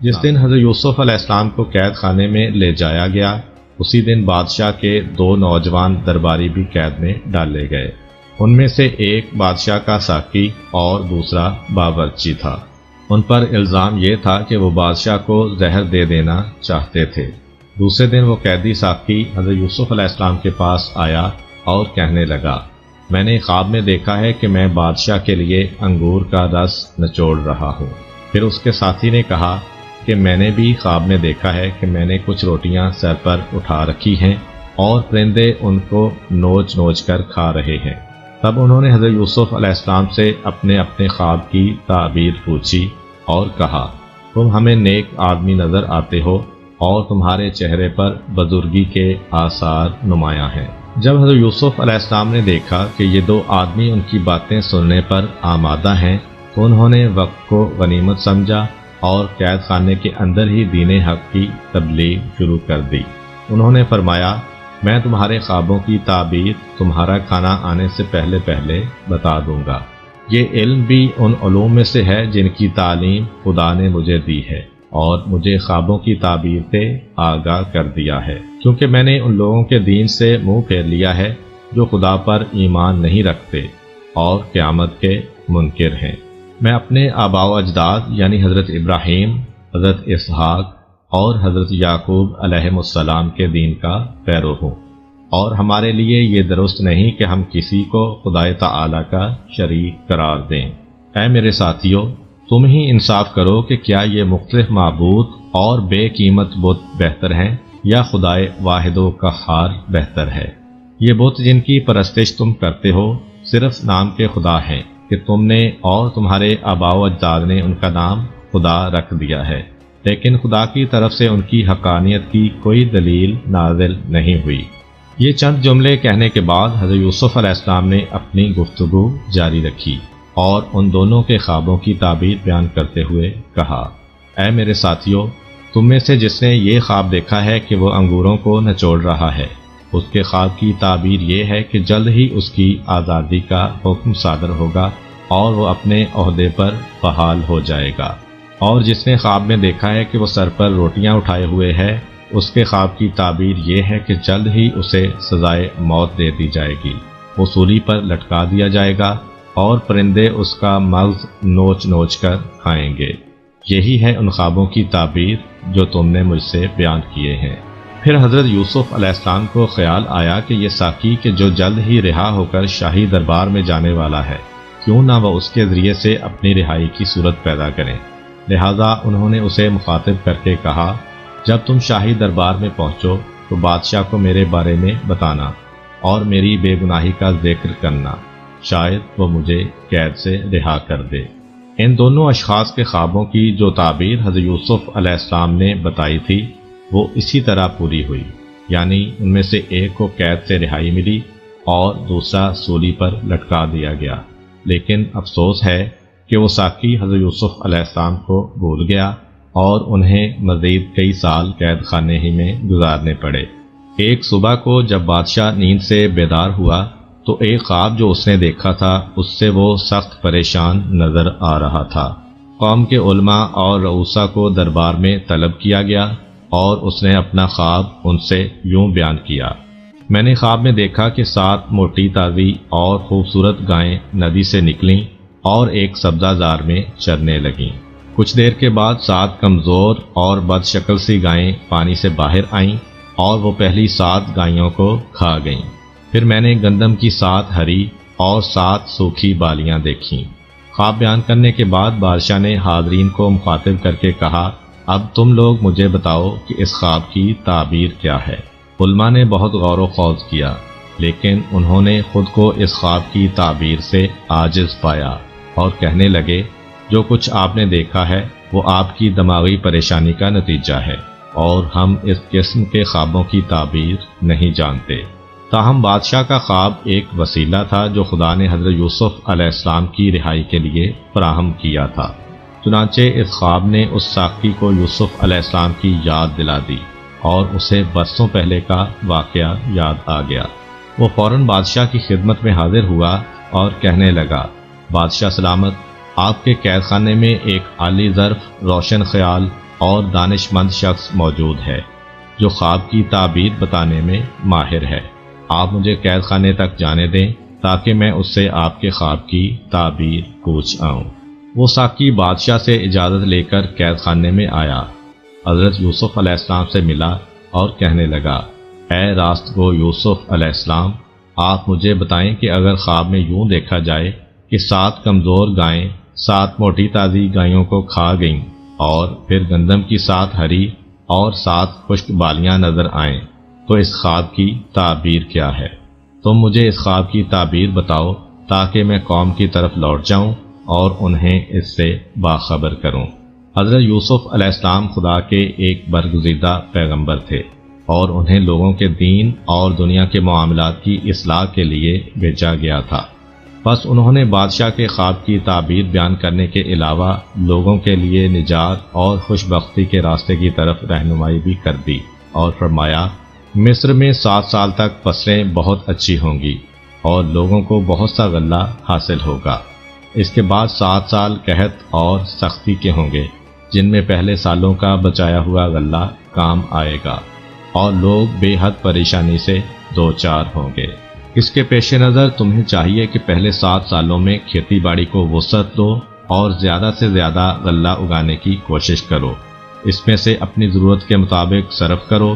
جس دن حضرت یوسف علیہ السلام کو قید خانے میں لے جایا گیا، اسی دن بادشاہ کے 2 نوجوان درباری بھی قید میں ڈالے گئے۔ ان میں سے ایک بادشاہ کا ساقی اور دوسرا باورچی تھا۔ ان پر الزام یہ تھا کہ وہ بادشاہ کو زہر دے دینا چاہتے تھے۔ دوسرے دن وہ قیدی ساقی حضرت یوسف علیہ السلام کے پاس آیا اور کہنے لگا، میں نے خواب میں دیکھا ہے کہ میں بادشاہ کے لیے انگور کا رس نچوڑ رہا ہوں۔ پھر اس کے ساتھی نے کہا کہ میں نے بھی خواب میں دیکھا ہے کہ میں نے کچھ روٹیاں سر پر اٹھا رکھی ہیں اور پرندے ان کو نوچ نوچ کر کھا رہے ہیں۔ تب انہوں نے حضرت یوسف علیہ السلام سے اپنے اپنے خواب کی تعبیر پوچھی اور کہا، تم ہمیں نیک آدمی نظر آتے ہو اور تمہارے چہرے پر بزرگی کے آثار نمایاں ہیں۔ جب حضرت یوسف علیہ السلام نے دیکھا کہ یہ 2 آدمی ان کی باتیں سننے پر آمادہ ہیں تو انہوں نے وقت کو غنیمت سمجھا اور قید خانے کے اندر ہی دین حق کی تبلیغ شروع کر دی۔ انہوں نے فرمایا، میں تمہارے خوابوں کی تعبیر تمہارا کھانا آنے سے پہلے پہلے بتا دوں گا۔ یہ علم بھی ان علوم میں سے ہے جن کی تعلیم خدا نے مجھے دی ہے، اور مجھے خوابوں کی تعبیر سے آگاہ کر دیا ہے، کیونکہ میں نے ان لوگوں کے دین سے منہ پھیر لیا ہے جو خدا پر ایمان نہیں رکھتے اور قیامت کے منکر ہیں۔ میں اپنے آباء و اجداد یعنی حضرت ابراہیم، حضرت اسحاق اور حضرت یعقوب علیہم السلام کے دین کا پیرو ہوں، اور ہمارے لیے یہ درست نہیں کہ ہم کسی کو خدائے تعالی کا شریک قرار دیں۔ اے میرے ساتھیو، تم ہی انصاف کرو کہ کیا یہ مختلف معبود اور بے قیمت بت بہتر ہیں یا خدائے واحد و قہار بہتر ہے؟ یہ بت جن کی پرستش تم کرتے ہو صرف نام کے خدا ہیں کہ تم نے اور تمہارے آباء و اجداد نے ان کا نام خدا رکھ دیا ہے، لیکن خدا کی طرف سے ان کی حقانیت کی کوئی دلیل نازل نہیں ہوئی۔ یہ چند جملے کہنے کے بعد حضرت یوسف علیہ السلام نے اپنی گفتگو جاری رکھی اور ان دونوں کے خوابوں کی تعبیر بیان کرتے ہوئے کہا، اے میرے ساتھیو، تم میں سے جس نے یہ خواب دیکھا ہے کہ وہ انگوروں کو نچوڑ رہا ہے، اس کے خواب کی تعبیر یہ ہے کہ جلد ہی اس کی آزادی کا حکم صادر ہوگا اور وہ اپنے عہدے پر بحال ہو جائے گا۔ اور جس نے خواب میں دیکھا ہے کہ وہ سر پر روٹیاں اٹھائے ہوئے ہے، اس کے خواب کی تعبیر یہ ہے کہ جلد ہی اسے سزائے موت دے دی جائے گی، وہ سولی پر لٹکا دیا جائے گا اور پرندے اس کا مغز نوچ نوچ کر کھائیں گے۔ یہی ہے ان خوابوں کی تعبیر جو تم نے مجھ سے بیان کیے ہیں۔ پھر حضرت یوسف علیہ السلام کو خیال آیا کہ یہ ساقی کہ جو جلد ہی رہا ہو کر شاہی دربار میں جانے والا ہے، کیوں نہ وہ اس کے ذریعے سے اپنی رہائی کی صورت پیدا کریں۔ لہذا انہوں نے اسے مخاطب کر کے کہا، جب تم شاہی دربار میں پہنچو تو بادشاہ کو میرے بارے میں بتانا اور میری بے گناہی کا ذکر کرنا، شاید وہ مجھے قید سے رہا کر دے۔ ان دونوں اشخاص کے خوابوں کی جو تعبیر حضرت یوسف علیہ السلام نے بتائی تھی وہ اسی طرح پوری ہوئی، یعنی ان میں سے ایک کو قید سے رہائی ملی اور دوسرا سولی پر لٹکا دیا گیا۔ لیکن افسوس ہے کہ وہ ساقی حضرت یوسف علیہ السلام کو بھول گیا اور انہیں مزید کئی سال قید خانے ہی میں گزارنے پڑے۔ ایک صبح کو جب بادشاہ نیند سے بیدار ہوا تو ایک خواب جو اس نے دیکھا تھا اس سے وہ سخت پریشان نظر آ رہا تھا۔ قوم کے علماء اور رؤسا کو دربار میں طلب کیا گیا اور اس نے اپنا خواب ان سے یوں بیان کیا، میں نے خواب میں دیکھا کہ 7 موٹی تازی اور خوبصورت گائیں ندی سے نکلیں اور ایک سبزہ زار میں چرنے لگیں۔ کچھ دیر کے بعد 7 کمزور اور بد شکل سی گائیں پانی سے باہر آئیں اور وہ پہلی 7 گائیوں کو کھا گئیں۔ پھر میں نے گندم کی 7 ہری اور 7 سوکھی بالیاں دیکھیں۔ خواب بیان کرنے کے بعد بادشاہ نے حاضرین کو مخاطب کر کے کہا، اب تم لوگ مجھے بتاؤ کہ اس خواب کی تعبیر کیا ہے۔ علماء نے بہت غور و خوض کیا، لیکن انہوں نے خود کو اس خواب کی تعبیر سے عاجز پایا اور کہنے لگے، جو کچھ آپ نے دیکھا ہے وہ آپ کی دماغی پریشانی کا نتیجہ ہے اور ہم اس قسم کے خوابوں کی تعبیر نہیں جانتے۔ تاہم بادشاہ کا خواب ایک وسیلہ تھا جو خدا نے حضرت یوسف علیہ السلام کی رہائی کے لیے فراہم کیا تھا۔ چنانچہ اس خواب نے اس ساقی کو یوسف علیہ السلام کی یاد دلا دی اور اسے برسوں پہلے کا واقعہ یاد آ گیا۔ وہ فوراً بادشاہ کی خدمت میں حاضر ہوا اور کہنے لگا، بادشاہ سلامت، آپ کے قید خانے میں ایک عالی ظرف، روشن خیال اور دانش مند شخص موجود ہے جو خواب کی تعبیر بتانے میں ماہر ہے۔ آپ مجھے قید خانے تک جانے دیں تاکہ میں اس سے آپ کے خواب کی تعبیر پوچھ آؤں۔ وہ ساقی بادشاہ سے اجازت لے کر قید خانے میں آیا، حضرت یوسف علیہ السلام سے ملا اور کہنے لگا، اے راست گو یوسف علیہ السلام، آپ مجھے بتائیں کہ اگر خواب میں یوں دیکھا جائے کہ 7 کمزور گائیں 7 موٹی تازی گائیوں کو کھا گئیں اور پھر گندم کی 7 ہری اور 7 خشک بالیاں نظر آئیں تو اس خواب کی تعبیر کیا ہے؟ تم مجھے اس خواب کی تعبیر بتاؤ تاکہ میں قوم کی طرف لوٹ جاؤں اور انہیں اس سے باخبر کروں۔ حضرت یوسف علیہ السلام خدا کے ایک برگزیدہ پیغمبر تھے اور انہیں لوگوں کے دین اور دنیا کے معاملات کی اصلاح کے لیے بھیجا گیا تھا۔ بس انہوں نے بادشاہ کے خواب کی تعبیر بیان کرنے کے علاوہ لوگوں کے لیے نجات اور خوش بختی کے راستے کی طرف رہنمائی بھی کر دی اور فرمایا، مصر میں 7 سال تک فصلیں بہت اچھی ہوں گی اور لوگوں کو بہت سا غلہ حاصل ہوگا۔ اس کے بعد 7 سال قحط اور سختی کے ہوں گے جن میں پہلے سالوں کا بچایا ہوا غلہ کام آئے گا اور لوگ بے حد پریشانی سے دوچار ہوں گے۔ اس کے پیش نظر تمہیں چاہیے کہ پہلے 7 سالوں میں کھیتی باڑی کو وسعت دو اور زیادہ سے زیادہ غلہ اگانے کی کوشش کرو، اس میں سے اپنی ضرورت کے مطابق صرف کرو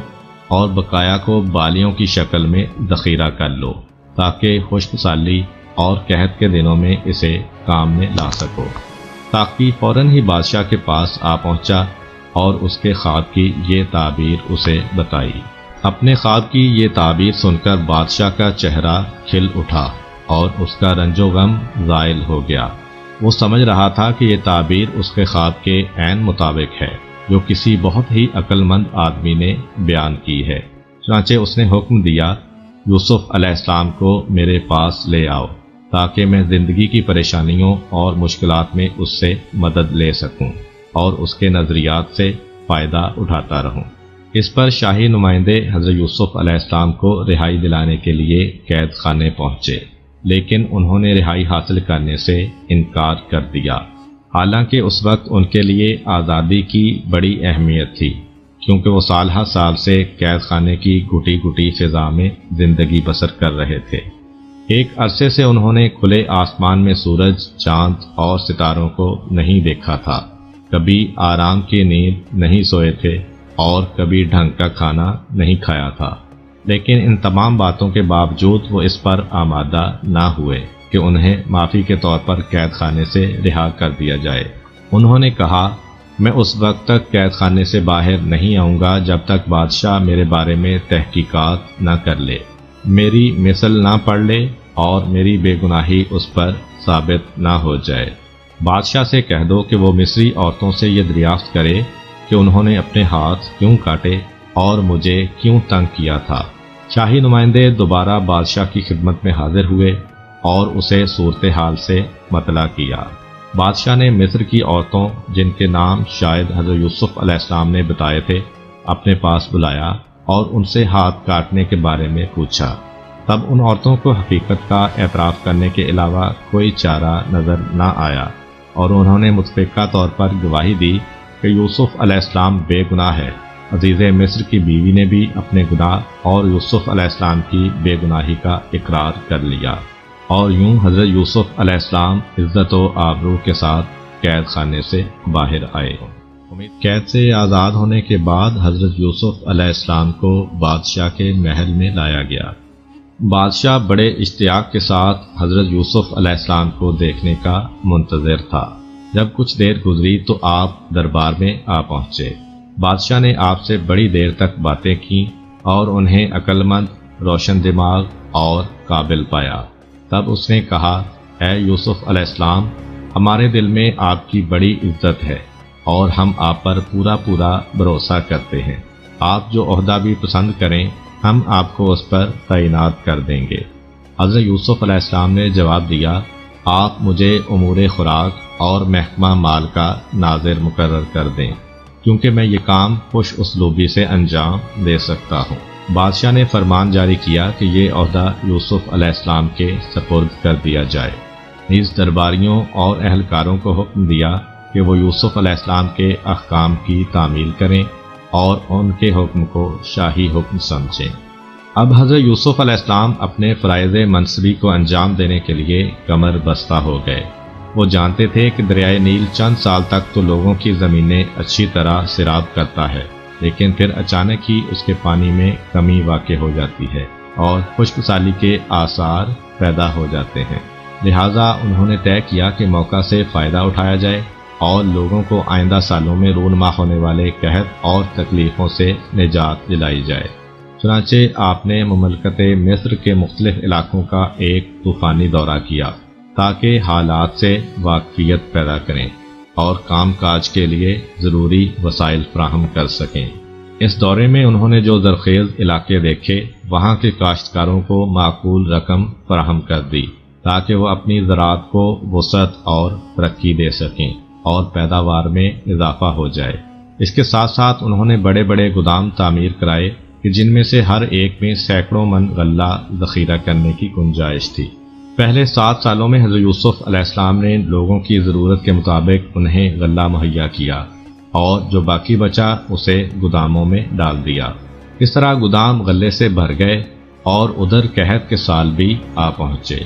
اور بقایا کو بالیوں کی شکل میں ذخیرہ کر لو تاکہ خشک سالی اور قحط کے دنوں میں اسے کام میں لا سکو۔ تاقی فوراً ہی بادشاہ کے پاس آ پہنچا اور اس کے خواب کی یہ تعبیر اسے بتائی۔ اپنے خواب کی یہ تعبیر سن کر بادشاہ کا چہرہ کھل اٹھا اور اس کا رنج و غم زائل ہو گیا۔ وہ سمجھ رہا تھا کہ یہ تعبیر اس کے خواب کے عین مطابق ہے جو کسی بہت ہی عقل مند آدمی نے بیان کی ہے۔ چنانچہ اس نے حکم دیا، یوسف علیہ السلام کو میرے پاس لے آؤ تاکہ میں زندگی کی پریشانیوں اور مشکلات میں اس سے مدد لے سکوں اور اس کے نظریات سے فائدہ اٹھاتا رہوں۔ اس پر شاہی نمائندے حضرت یوسف علیہ السلام کو رہائی دلانے کے لیے قید خانے پہنچے، لیکن انہوں نے رہائی حاصل کرنے سے انکار کر دیا، حالانکہ اس وقت ان کے لیے آزادی کی بڑی اہمیت تھی، کیونکہ وہ سال ہر سال سے قید خانے کی گھٹی گھٹی فضا میں زندگی بسر کر رہے تھے۔ ایک عرصے سے انہوں نے کھلے آسمان میں سورج، چاند اور ستاروں کو نہیں دیکھا تھا، کبھی آرام کی نیند نہیں سوئے تھے اور کبھی ڈھنگ کا کھانا نہیں کھایا تھا، لیکن ان تمام باتوں کے باوجود وہ اس پر آمادہ نہ ہوئے کہ انہیں معافی کے طور پر قید خانے سے رہا کر دیا جائے۔ انہوں نے کہا، میں اس وقت تک قید خانے سے باہر نہیں آؤں گا جب تک بادشاہ میرے بارے میں تحقیقات نہ کر لے، میری مثل نہ پڑھ لے اور میری بے گناہی اس پر ثابت نہ ہو جائے۔ بادشاہ سے کہہ دو کہ وہ مصری عورتوں سے یہ دریافت کرے کہ انہوں نے اپنے ہاتھ کیوں کاٹے اور مجھے کیوں تنگ کیا تھا۔ شاہی نمائندے دوبارہ بادشاہ کی خدمت میں حاضر ہوئے اور اسے صورتحال سے مطلع کیا۔ بادشاہ نے مصر کی عورتوں، جن کے نام شاید حضرت یوسف علیہ السلام نے بتائے تھے، اپنے پاس بلایا اور ان سے ہاتھ کاٹنے کے بارے میں پوچھا۔ تب ان عورتوں کو حقیقت کا اعتراف کرنے کے علاوہ کوئی چارہ نظر نہ آیا اور انہوں نے متفقہ طور پر گواہی دی کہ یوسف علیہ السلام بے گناہ ہے۔ عزیز مصر کی بیوی نے بھی اپنے گناہ اور یوسف علیہ السلام کی بے گناہی کا اقرار کر لیا، اور یوں حضرت یوسف علیہ السلام عزت و آبرو کے ساتھ قید خانے سے باہر آئے۔ قید سے آزاد ہونے کے بعد حضرت یوسف علیہ السلام کو بادشاہ کے محل میں لایا گیا۔ بادشاہ بڑے اشتیاق کے ساتھ حضرت یوسف علیہ السلام کو دیکھنے کا منتظر تھا۔ جب کچھ دیر گزری تو آپ دربار میں آ پہنچے۔ بادشاہ نے آپ سے بڑی دیر تک باتیں کی اور انہیں عقل مند، روشن دماغ اور قابل پایا۔ تب اس نے کہا، اے یوسف علیہ السلام، ہمارے دل میں آپ کی بڑی عزت ہے اور ہم آپ پر پورا بھروسہ کرتے ہیں۔ آپ جو عہدہ بھی پسند کریں ہم آپ کو اس پر تعینات کر دیں گے۔ حضرت یوسف علیہ السلام نے جواب دیا، آپ مجھے امور خوراک اور محکمہ مال کا ناظر مقرر کر دیں، کیونکہ میں یہ کام خوش اسلوبی سے انجام دے سکتا ہوں۔ بادشاہ نے فرمان جاری کیا کہ یہ عہدہ یوسف علیہ السلام کے سپرد کر دیا جائے۔ نیز درباریوں اور اہلکاروں کو حکم دیا کہ وہ یوسف علیہ السلام کے احکام کی تعمیل کریں اور ان کے حکم کو شاہی حکم سمجھیں۔ اب حضرت یوسف علیہ السلام اپنے فرائض منصبی کو انجام دینے کے لیے کمر بستہ ہو گئے۔ وہ جانتے تھے کہ دریائے نیل چند سال تک تو لوگوں کی زمینیں اچھی طرح سیراب کرتا ہے، لیکن پھر اچانک ہی اس کے پانی میں کمی واقع ہو جاتی ہے اور خشک سالی کے آثار پیدا ہو جاتے ہیں۔ لہٰذا انہوں نے طے کیا کہ موقع سے فائدہ اٹھایا جائے اور لوگوں کو آئندہ سالوں میں رونما ہونے والے قحط اور تکلیفوں سے نجات دلائی جائے۔ چنانچہ آپ نے مملکت مصر کے مختلف علاقوں کا ایک طوفانی دورہ کیا تاکہ حالات سے واقفیت پیدا کریں اور کام کاج کے لیے ضروری وسائل فراہم کر سکیں۔ اس دورے میں انہوں نے جو زرخیز علاقے دیکھے، وہاں کے کاشتکاروں کو معقول رقم فراہم کر دی تاکہ وہ اپنی زراعت کو وسعت اور ترقی دے سکیں اور پیداوار میں اضافہ ہو جائے۔ اس کے ساتھ ساتھ انہوں نے بڑے بڑے گودام تعمیر کرائے کہ جن میں سے ہر ایک میں سینکڑوں من غلہ ذخیرہ کرنے کی گنجائش تھی۔ پہلے 7 سالوں میں حضرت یوسف علیہ السلام نے لوگوں کی ضرورت کے مطابق انہیں غلہ مہیا کیا اور جو باقی بچا اسے گوداموں میں ڈال دیا۔ اس طرح گودام غلے سے بھر گئے اور ادھر قحط کے سال بھی آ پہنچے۔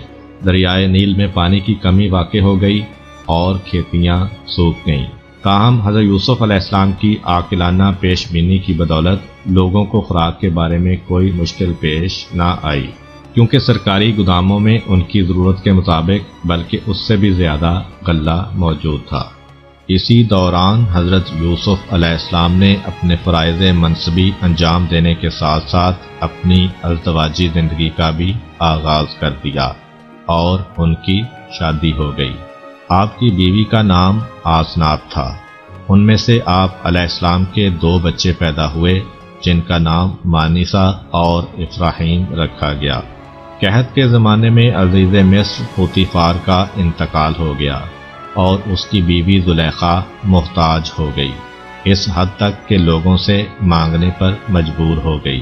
دریائے نیل میں پانی کی کمی واقع ہو گئی اور کھیتیاں سوکھ گئیں۔ تاہم حضرت یوسف علیہ السلام کی عاقلانہ پیش بینی کی بدولت لوگوں کو خوراک کے بارے میں کوئی مشکل پیش نہ آئی، کیونکہ سرکاری گوداموں میں ان کی ضرورت کے مطابق بلکہ اس سے بھی زیادہ غلہ موجود تھا۔ اسی دوران حضرت یوسف علیہ السلام نے اپنے فرائض منصبی انجام دینے کے ساتھ ساتھ اپنی ازدواجی زندگی کا بھی آغاز کر دیا اور ان کی شادی ہو گئی۔ آپ کی بیوی کا نام آسنات تھا۔ ان میں سے آپ علیہ السلام کے 2 بچے پیدا ہوئے جن کا نام مانیسا اور افراہیم رکھا گیا۔ قحط کے زمانے میں عزیز مصر پوتیفار کا انتقال ہو گیا اور اس کی بیوی زلیخا محتاج ہو گئی، اس حد تک کہ لوگوں سے مانگنے پر مجبور ہو گئی،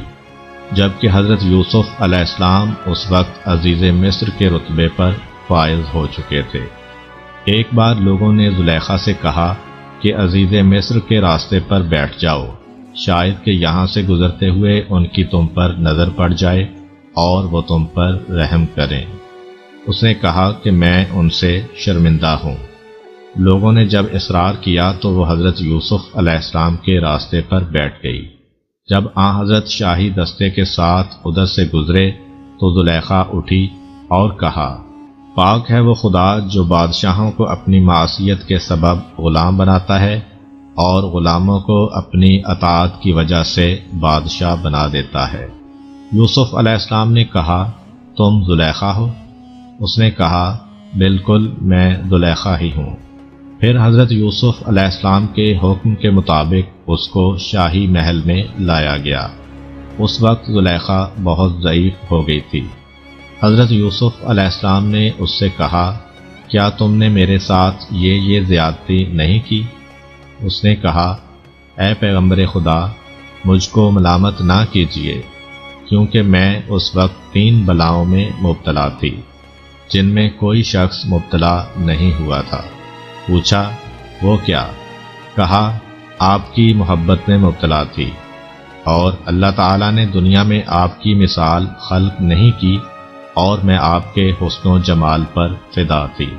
جبکہ حضرت یوسف علیہ السلام اس وقت عزیز مصر کے رتبے پر فائز ہو چکے تھے۔ ایک بار لوگوں نے زلیخا سے کہا کہ عزیز مصر کے راستے پر بیٹھ جاؤ، شاید کہ یہاں سے گزرتے ہوئے ان کی تم پر نظر پڑ جائے اور وہ تم پر رحم کریں۔ اس نے کہا کہ میں ان سے شرمندہ ہوں۔ لوگوں نے جب اصرار کیا تو وہ حضرت یوسف علیہ السلام کے راستے پر بیٹھ گئی۔ جب حضرت شاہی دستے کے ساتھ ادھر سے گزرے تو زلیخا اٹھی اور کہا، پاک ہے وہ خدا جو بادشاہوں کو اپنی معصیت کے سبب غلام بناتا ہے اور غلاموں کو اپنی اطاعت کی وجہ سے بادشاہ بنا دیتا ہے۔ یوسف علیہ السلام نے کہا، تم زلیخا ہو؟ اس نے کہا، بالکل میں زلیخا ہی ہوں۔ پھر حضرت یوسف علیہ السلام کے حکم کے مطابق اس کو شاہی محل میں لایا گیا۔ اس وقت زلیخا بہت ضعیف ہو گئی تھی۔ حضرت یوسف علیہ السلام نے اس سے کہا، کیا تم نے میرے ساتھ یہ زیادتی نہیں کی؟ اس نے کہا، اے پیغمبر خدا، مجھ کو ملامت نہ کیجیے، کیونکہ میں اس وقت 3 بلاؤں میں مبتلا تھی جن میں کوئی شخص مبتلا نہیں ہوا تھا۔ پوچھا، وہ کیا؟ کہا، آپ کی محبت میں مبتلا تھی اور اللہ تعالیٰ نے دنیا میں آپ کی مثال خلق نہیں کی اور میں آپ کے حسن و جمال پر فدا تھی۔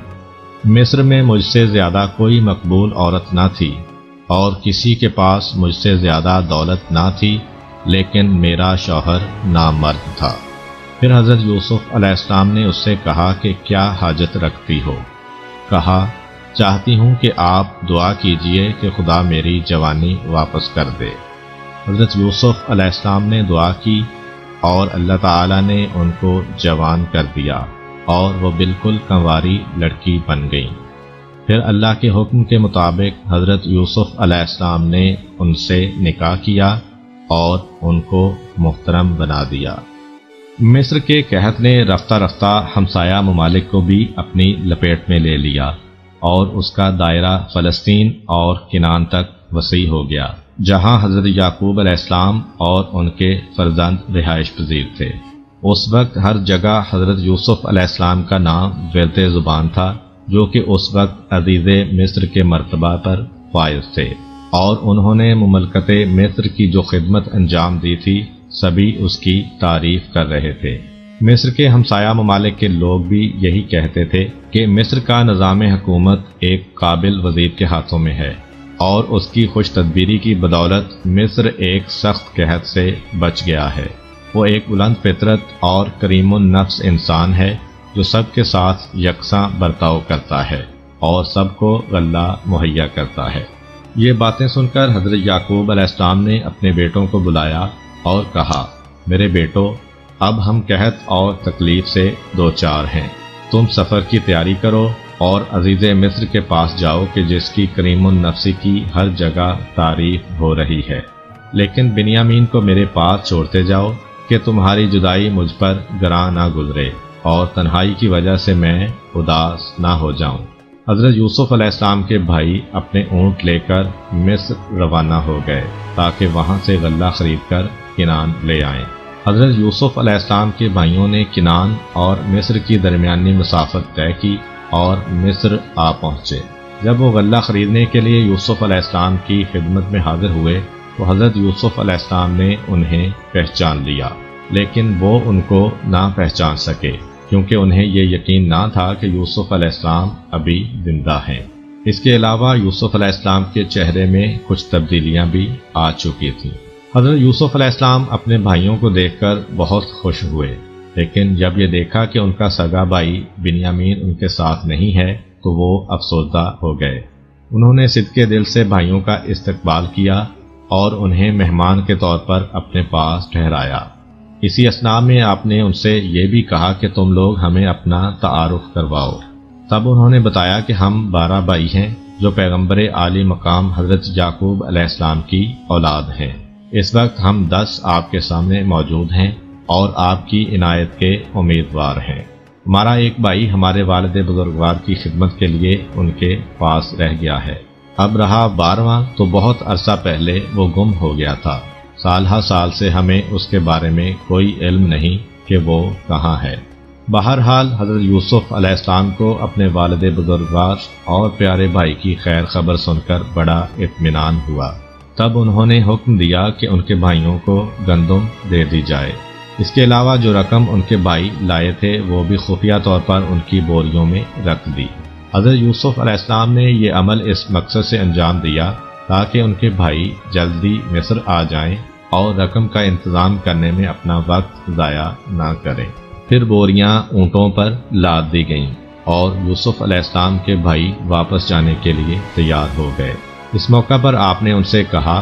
مصر میں مجھ سے زیادہ کوئی مقبول عورت نہ تھی اور کسی کے پاس مجھ سے زیادہ دولت نہ تھی، لیکن میرا شوہر نامرد تھا۔ پھر حضرت یوسف علیہ السلام نے اس سے کہا کہ کیا حاجت رکھتی ہو؟ کہا، چاہتی ہوں کہ آپ دعا کیجئے کہ خدا میری جوانی واپس کر دے۔ حضرت یوسف علیہ السلام نے دعا کی اور اللہ تعالیٰ نے ان کو جوان کر دیا اور وہ بالکل کنواری لڑکی بن گئی۔ پھر اللہ کے حکم کے مطابق حضرت یوسف علیہ السلام نے ان سے نکاح کیا اور ان کو محترم بنا دیا۔ مصر کے قحط نے رفتہ رفتہ ہمسایہ ممالک کو بھی اپنی لپیٹ میں لے لیا اور اس کا دائرہ فلسطین اور کنعان تک وسیع ہو گیا، جہاں حضرت یعقوب علیہ السلام اور ان کے فرزند رہائش پذیر تھے۔ اس وقت ہر جگہ حضرت یوسف علیہ السلام کا نام ورد زبان تھا، جو کہ اس وقت عزیز مصر کے مرتبہ پر فائز تھے، اور انہوں نے مملکت مصر کی جو خدمت انجام دی تھی سبھی اس کی تعریف کر رہے تھے۔ مصر کے ہمسایہ ممالک کے لوگ بھی یہی کہتے تھے کہ مصر کا نظام حکومت ایک قابل وزیر کے ہاتھوں میں ہے اور اس کی خوش تدبیری کی بدولت مصر ایک سخت قحط سے بچ گیا ہے۔ وہ ایک بلند فطرت اور کریم النفس انسان ہے جو سب کے ساتھ یکساں برتاؤ کرتا ہے اور سب کو غلہ مہیا کرتا ہے۔ یہ باتیں سن کر حضرت یعقوب علیہ السلام نے اپنے بیٹوں کو بلایا اور کہا، میرے بیٹو، اب ہم قحط اور تکلیف سے دوچار ہیں۔ تم سفر کی تیاری کرو اور عزیز مصر کے پاس جاؤ کہ جس کی کریم النفسی کی ہر جگہ تعریف ہو رہی ہے، لیکن بنیامین کو میرے پاس چھوڑتے جاؤ کہ تمہاری جدائی مجھ پر گراں نہ گزرے اور تنہائی کی وجہ سے میں اداس نہ ہو جاؤں۔ حضرت یوسف علیہ السلام کے بھائی اپنے اونٹ لے کر مصر روانہ ہو گئے تاکہ وہاں سے غلہ خرید کر کنعان لے آئیں۔ حضرت یوسف علیہ السلام کے بھائیوں نے کنعان اور مصر کی درمیانی مسافت طے کی اور مصر آ پہنچے۔ جب وہ غلہ خریدنے کے لیے یوسف علیہ السلام کی خدمت میں حاضر ہوئے تو حضرت یوسف علیہ السلام نے انہیں پہچان لیا۔ لیکن وہ ان کو نہ پہچان سکے کیونکہ انہیں یہ یقین نہ تھا کہ یوسف علیہ السلام ابھی زندہ ہیں۔ اس کے علاوہ یوسف علیہ السلام کے چہرے میں کچھ تبدیلیاں بھی آ چکی تھیں۔ حضرت یوسف علیہ السلام اپنے بھائیوں کو دیکھ کر بہت خوش ہوئے، لیکن جب یہ دیکھا کہ ان کا سگا بھائی بنیامین ان کے ساتھ نہیں ہے تو وہ افسردہ ہو گئے۔ انہوں نے صدقے دل سے بھائیوں کا استقبال کیا اور انہیں مہمان کے طور پر اپنے پاس ٹھہرایا۔ اسی اثناء میں آپ نے ان سے یہ بھی کہا کہ تم لوگ ہمیں اپنا تعارف کرواؤ۔ تب انہوں نے بتایا کہ ہم 12 بھائی ہیں جو پیغمبر عالی مقام حضرت یعقوب علیہ السلام کی اولاد ہیں۔ اس وقت ہم 10 آپ کے سامنے موجود ہیں اور آپ کی عنایت کے امیدوار ہیں۔ ہمارا ایک بھائی ہمارے والد بزرگوار کی خدمت کے لیے ان کے پاس رہ گیا ہے۔ اب رہا 12واں تو بہت عرصہ پہلے وہ گم ہو گیا تھا۔ سال ہر سال سے ہمیں اس کے بارے میں کوئی علم نہیں کہ وہ کہاں ہے۔ بہرحال حضرت یوسف علیہ السلام کو اپنے والد بزرگوار اور پیارے بھائی کی خیر خبر سن کر بڑا اطمینان ہوا۔ تب انہوں نے حکم دیا کہ ان کے بھائیوں کو گندم دے دی جائے۔ اس کے علاوہ جو رقم ان کے بھائی لائے تھے وہ بھی خفیہ طور پر ان کی بوریوں میں رکھ دی۔ حضرت یوسف علیہ السلام نے یہ عمل اس مقصد سے انجام دیا تاکہ ان کے بھائی جلدی مصر آ جائیں اور رقم کا انتظام کرنے میں اپنا وقت ضائع نہ کریں۔ پھر بوریاں اونٹوں پر لاد دی گئیں اور یوسف علیہ السلام کے بھائی واپس جانے کے لیے تیار ہو گئے۔ اس موقع پر آپ نے ان سے کہا،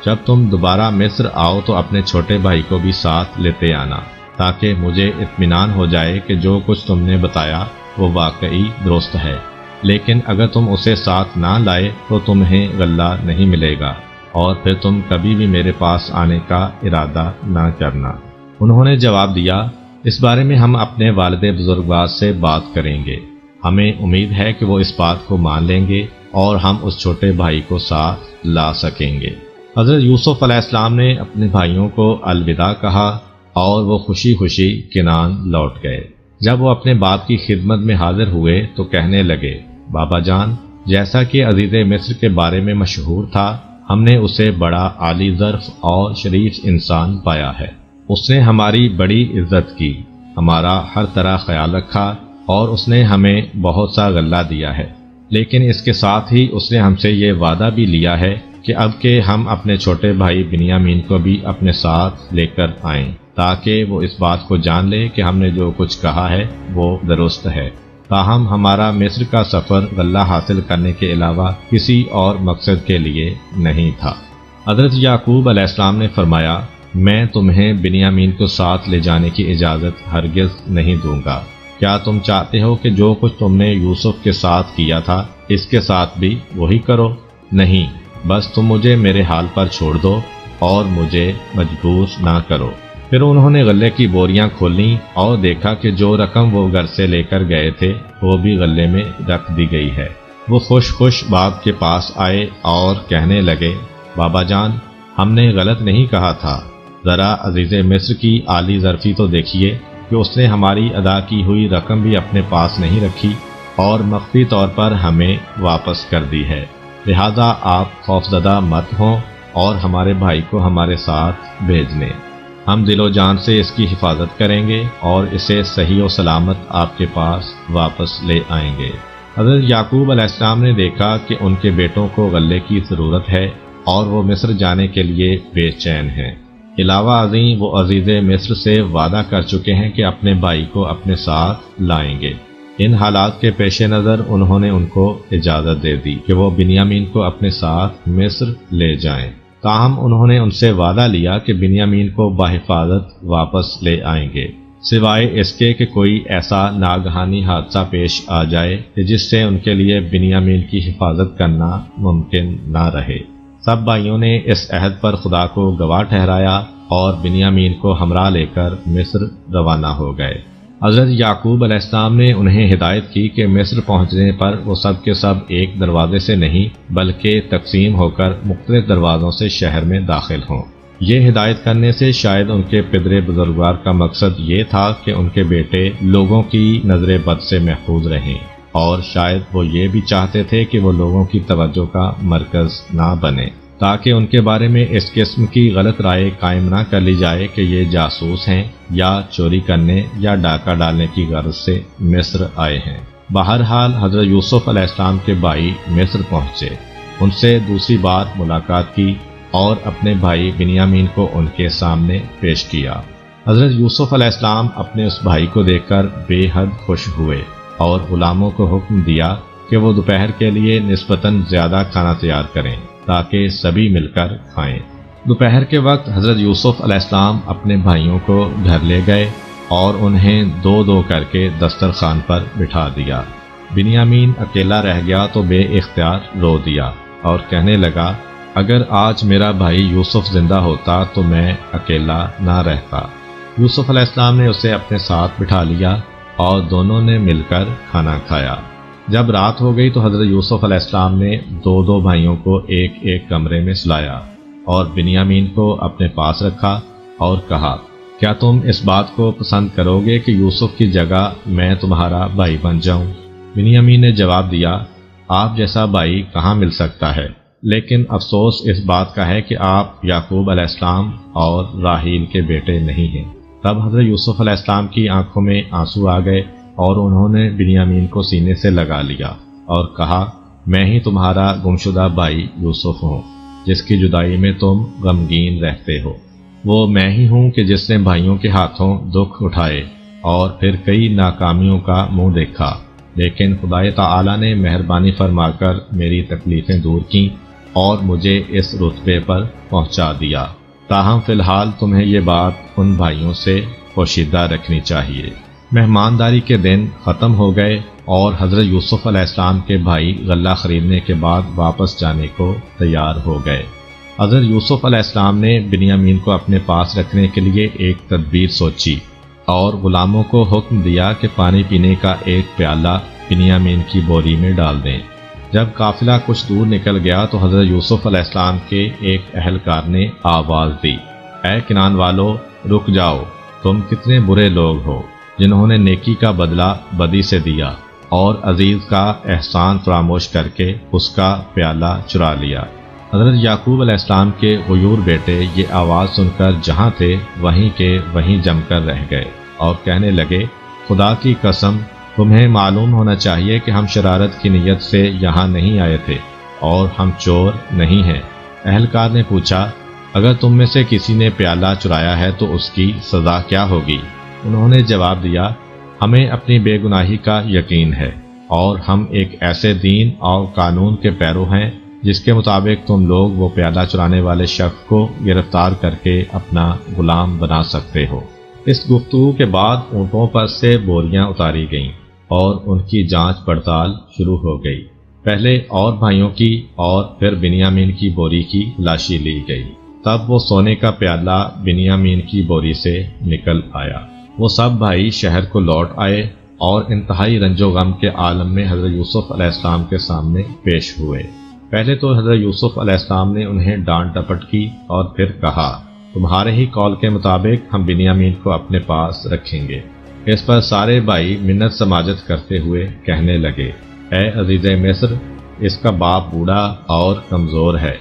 جب تم دوبارہ مصر آؤ تو اپنے چھوٹے بھائی کو بھی ساتھ لیتے آنا تاکہ مجھے اطمینان ہو جائے کہ جو کچھ تم نے بتایا وہ واقعی درست ہے۔ لیکن اگر تم اسے ساتھ نہ لائے تو تمہیں غلہ نہیں ملے گا اور پھر تم کبھی بھی میرے پاس آنے کا ارادہ نہ کرنا۔ انہوں نے جواب دیا، اس بارے میں ہم اپنے والد بزرگوار سے بات کریں گے۔ ہمیں امید ہے کہ وہ اس بات کو مان لیں گے اور ہم اس چھوٹے بھائی کو ساتھ لا سکیں گے۔ حضرت یوسف علیہ السلام نے اپنے بھائیوں کو الوداع کہا اور وہ خوشی خوشی کنعان لوٹ گئے۔ جب وہ اپنے باپ کی خدمت میں حاضر ہوئے تو کہنے لگے، بابا جان، جیسا کہ عزیز مصر کے بارے میں مشہور تھا، ہم نے اسے بڑا عالی ظرف اور شریف انسان پایا ہے۔ اس نے ہماری بڑی عزت کی، ہمارا ہر طرح خیال رکھا اور اس نے ہمیں بہت سا غلہ دیا ہے۔ لیکن اس کے ساتھ ہی اس نے ہم سے یہ وعدہ بھی لیا ہے کہ اب کہ ہم اپنے چھوٹے بھائی بنیامین کو بھی اپنے ساتھ لے کر آئیں تاکہ وہ اس بات کو جان لے کہ ہم نے جو کچھ کہا ہے وہ درست ہے۔ تاہم ہمارا مصر کا سفر غلہ حاصل کرنے کے علاوہ کسی اور مقصد کے لیے نہیں تھا۔ حضرت یعقوب علیہ السلام نے فرمایا، میں تمہیں بنیامین کو ساتھ لے جانے کی اجازت ہرگز نہیں دوں گا۔ کیا تم چاہتے ہو کہ جو کچھ تم نے یوسف کے ساتھ کیا تھا اس کے ساتھ بھی وہی کرو؟ نہیں، بس تم مجھے میرے حال پر چھوڑ دو اور مجھے مجبور نہ کرو۔ پھر انہوں نے غلے کی بوریاں کھولیں اور دیکھا کہ جو رقم وہ گھر سے لے کر گئے تھے وہ بھی غلے میں رکھ دی گئی ہے۔ وہ خوش خوش باپ کے پاس آئے اور کہنے لگے، بابا جان، ہم نے غلط نہیں کہا تھا، ذرا عزیز مصر کی عالی ظرفی تو دیکھیے کہ اس نے ہماری ادا کی ہوئی رقم بھی اپنے پاس نہیں رکھی اور مخفی طور پر ہمیں واپس کر دی ہے۔ لہذا آپ خوفزدہ مت ہوں اور ہمارے بھائی کو ہمارے ساتھ بھیج لیں۔ ہم دل و جان سے اس کی حفاظت کریں گے اور اسے صحیح و سلامت آپ کے پاس واپس لے آئیں گے۔ حضرت یعقوب علیہ السلام نے دیکھا کہ ان کے بیٹوں کو غلے کی ضرورت ہے اور وہ مصر جانے کے لیے بے چین ہیں۔ علاوہ ازیں وہ عزیز مصر سے وعدہ کر چکے ہیں کہ اپنے بھائی کو اپنے ساتھ لائیں گے۔ ان حالات کے پیش نظر انہوں نے ان کو اجازت دے دی کہ وہ بنیامین کو اپنے ساتھ مصر لے جائیں۔ تاہم انہوں نے ان سے وعدہ لیا کہ بنیامین کو بحفاظت واپس لے آئیں گے، سوائے اس کے کہ کوئی ایسا ناگہانی حادثہ پیش آ جائے کہ جس سے ان کے لیے بنیامین کی حفاظت کرنا ممکن نہ رہے۔ سب بھائیوں نے اس عہد پر خدا کو گواہ ٹھہرایا اور بنیامین کو ہمراہ لے کر مصر روانہ ہو گئے۔ حضرت یعقوب علیہ السلام نے انہیں ہدایت کی کہ مصر پہنچنے پر وہ سب کے سب ایک دروازے سے نہیں بلکہ تقسیم ہو کر مختلف دروازوں سے شہر میں داخل ہوں۔ یہ ہدایت کرنے سے شاید ان کے پدر بزرگوار کا مقصد یہ تھا کہ ان کے بیٹے لوگوں کی نظر بد سے محفوظ رہیں، اور شاید وہ یہ بھی چاہتے تھے کہ وہ لوگوں کی توجہ کا مرکز نہ بنے۔ تاکہ ان کے بارے میں اس قسم کی غلط رائے قائم نہ کر لی جائے کہ یہ جاسوس ہیں یا چوری کرنے یا ڈاکہ ڈالنے کی غرض سے مصر آئے ہیں۔ بہرحال حضرت یوسف علیہ السلام کے بھائی مصر پہنچے، ان سے دوسری بار ملاقات کی اور اپنے بھائی بنیامین کو ان کے سامنے پیش کیا۔ حضرت یوسف علیہ السلام اپنے اس بھائی کو دیکھ کر بے حد خوش ہوئے اور غلاموں کو حکم دیا کہ وہ دوپہر کے لیے نسبتاً زیادہ کھانا تیار کریں تاکہ سبھی مل کر کھائیں۔ دوپہر کے وقت حضرت یوسف علیہ السلام اپنے بھائیوں کو گھر لے گئے اور انہیں دو دو کر کے دسترخوان پر بٹھا دیا۔ بنیامین اکیلا رہ گیا تو بے اختیار رو دیا اور کہنے لگا، اگر آج میرا بھائی یوسف زندہ ہوتا تو میں اکیلا نہ رہتا۔ یوسف علیہ السلام نے اسے اپنے ساتھ بٹھا لیا اور دونوں نے مل کر کھانا کھایا۔ جب رات ہو گئی تو حضرت یوسف علیہ السلام نے دو دو بھائیوں کو ایک ایک کمرے میں سلایا اور بنیامین کو اپنے پاس رکھا اور کہا، کیا تم اس بات کو پسند کرو گے کہ یوسف کی جگہ میں تمہارا بھائی بن جاؤں؟ بنیامین نے جواب دیا، آپ جیسا بھائی کہاں مل سکتا ہے، لیکن افسوس اس بات کا ہے کہ آپ یعقوب علیہ السلام اور راحیل کے بیٹے نہیں ہیں۔ تب حضرت یوسف علیہ السلام کی آنکھوں میں آنسو آ گئے اور انہوں نے بنیامین کو سینے سے لگا لیا اور کہا، میں ہی تمہارا گمشدہ بھائی یوسف ہوں جس کی جدائی میں تم غمگین رہتے ہو۔ وہ میں ہی ہوں کہ جس نے بھائیوں کے ہاتھوں دکھ اٹھائے اور پھر کئی ناکامیوں کا منہ دیکھا، لیکن خدائے تعالی نے مہربانی فرما کر میری تکلیفیں دور کیں اور مجھے اس رتبے پر پہنچا دیا۔ تاہم فی الحال تمہیں یہ بات ان بھائیوں سے پوشیدہ رکھنی چاہیے۔ مہمانداری کے دن ختم ہو گئے اور حضرت یوسف علیہ السلام کے بھائی غلہ خریدنے کے بعد واپس جانے کو تیار ہو گئے۔ حضرت یوسف علیہ السلام نے بنیامین کو اپنے پاس رکھنے کے لیے ایک تدبیر سوچی اور غلاموں کو حکم دیا کہ پانی پینے کا ایک پیالہ بنیامین کی بوری میں ڈال دیں۔ جب قافلہ کچھ دور نکل گیا تو حضرت یوسف علیہ السلام کے ایک اہلکار نے آواز دی، اے کنعان والو، رک جاؤ، تم کتنے برے لوگ ہو جنہوں نے نیکی کا بدلہ بدی سے دیا اور عزیز کا احسان فراموش کر کے اس کا پیالہ چرا لیا۔ حضرت یعقوب علیہ السلام کے غیور بیٹے یہ آواز سن کر جہاں تھے وہیں کے وہیں جم کر رہ گئے اور کہنے لگے، خدا کی قسم، تمہیں معلوم ہونا چاہیے کہ ہم شرارت کی نیت سے یہاں نہیں آئے تھے اور ہم چور نہیں ہیں۔ اہلکار نے پوچھا، اگر تم میں سے کسی نے پیالہ چرایا ہے تو اس کی سزا کیا ہوگی؟ انہوں نے جواب دیا، ہمیں اپنی بے گناہی کا یقین ہے اور ہم ایک ایسے دین اور قانون کے پیرو ہیں جس کے مطابق تم لوگ وہ پیالہ چرانے والے شخص کو گرفتار کر کے اپنا غلام بنا سکتے ہو۔ اس گفتگو کے بعد اونٹوں پر سے بوریاں اتاری گئیں اور ان کی جانچ پڑتال شروع ہو گئی۔ پہلے اور بھائیوں کی اور پھر بنیامین کی بوری کی تلاشی لی گئی۔ تب وہ سونے کا پیالہ بنیامین کی بوری سے نکل آیا۔ وہ سب بھائی شہر کو لوٹ آئے اور انتہائی رنج و غم کے عالم میں حضرت یوسف علیہ السلام کے سامنے پیش ہوئے۔ پہلے تو حضرت یوسف علیہ السلام نے انہیں ڈانٹ ڈپٹ کی اور پھر کہا، تمہارے ہی قول کے مطابق ہم بنیامین کو اپنے پاس رکھیں گے۔ اس پر سارے بھائی منت سماجت کرتے ہوئے کہنے لگے، اے عزیز مصر، اس کا باپ بوڑھا اور کمزور ہے،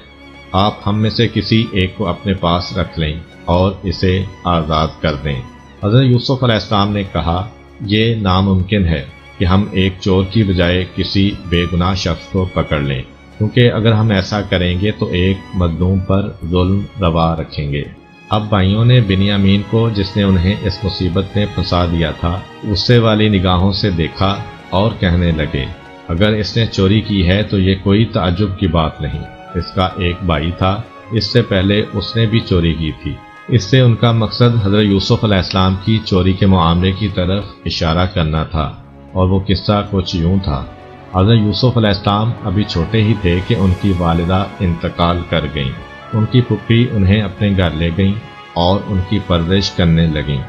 آپ ہم میں سے کسی ایک کو اپنے پاس رکھ لیں اور اسے آزاد کر دیں۔ حضرت یوسف علیہ السلام نے کہا، یہ ناممکن ہے کہ ہم ایک چور کی بجائے کسی بے گناہ شخص کو پکڑ لیں، کیونکہ اگر ہم ایسا کریں گے تو ایک مظلوم پر ظلم روا رکھیں گے۔ اب بھائیوں نے بنیامین کو، جس نے انہیں اس مصیبت میں پھنسا دیا تھا، غصے والی نگاہوں سے دیکھا اور کہنے لگے، اگر اس نے چوری کی ہے تو یہ کوئی تعجب کی بات نہیں، اس کا ایک بھائی تھا، اس سے پہلے اس نے بھی چوری کی تھی۔ اس سے ان کا مقصد حضرت یوسف علیہ السلام کی چوری کے معاملے کی طرف اشارہ کرنا تھا، اور وہ قصہ کچھ یوں تھا۔ حضرت یوسف علیہ السلام ابھی چھوٹے ہی تھے کہ ان کی والدہ انتقال کر گئیں۔ ان کی پھپھی انہیں اپنے گھر لے گئیں اور ان کی پرورش کرنے لگیں۔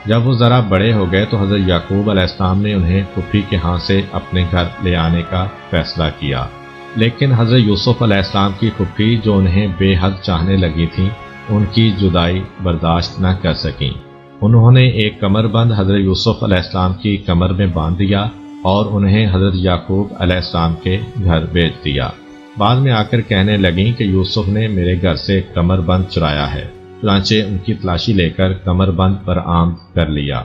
جب وہ ذرا بڑے ہو گئے تو حضرت یعقوب علیہ السلام نے انہیں پھپھی کے ہاں سے اپنے گھر لے آنے کا فیصلہ کیا، لیکن حضرت یوسف علیہ السلام کی پھپھی جو انہیں بے حد چاہنے لگی تھیں، ان کی جدائی برداشت نہ کر سکیں۔ انہوں نے ایک کمر بند حضرت یوسف علیہ السلام کی کمر میں باندھ دیا اور انہیں حضرت یعقوب علیہ السلام کے گھر بھیج دیا۔ بعد میں آ کر کہنے لگیں کہ یوسف نے میرے گھر سے کمر بند چرایا ہے۔ چنانچہ ان کی تلاشی لے کر کمر بند پر آمد کر لیا۔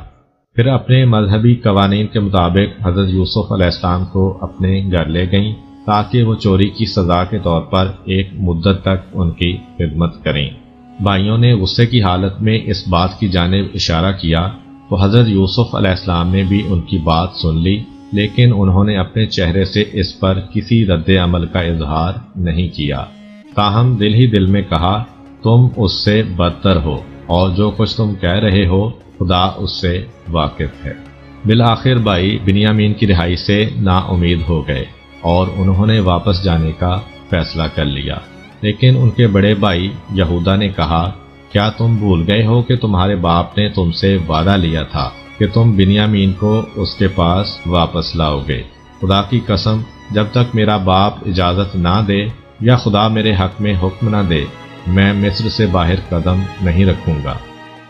پھر اپنے مذہبی قوانین کے مطابق حضرت یوسف علیہ السلام کو اپنے گھر لے گئیں تاکہ وہ چوری کی سزا کے طور پر ایک مدت تک ان کی خدمت کریں۔ بھائیوں نے غصے کی حالت میں اس بات کی جانب اشارہ کیا تو حضرت یوسف علیہ السلام نے بھی ان کی بات سن لی، لیکن انہوں نے اپنے چہرے سے اس پر کسی رد عمل کا اظہار نہیں کیا، تاہم دل ہی دل میں کہا تم اس سے بدتر ہو اور جو کچھ تم کہہ رہے ہو خدا اس سے واقف ہے۔ بالآخر بھائی بنیامین کی رہائی سے نا امید ہو گئے اور انہوں نے واپس جانے کا فیصلہ کر لیا، لیکن ان کے بڑے بھائی یہودا نے کہا کیا تم بھول گئے ہو کہ تمہارے باپ نے تم سے وعدہ لیا تھا کہ تم بنیامین کو اس کے پاس واپس لاؤ گے؟ خدا کی قسم جب تک میرا باپ اجازت نہ دے یا خدا میرے حق میں حکم نہ دے میں مصر سے باہر قدم نہیں رکھوں گا۔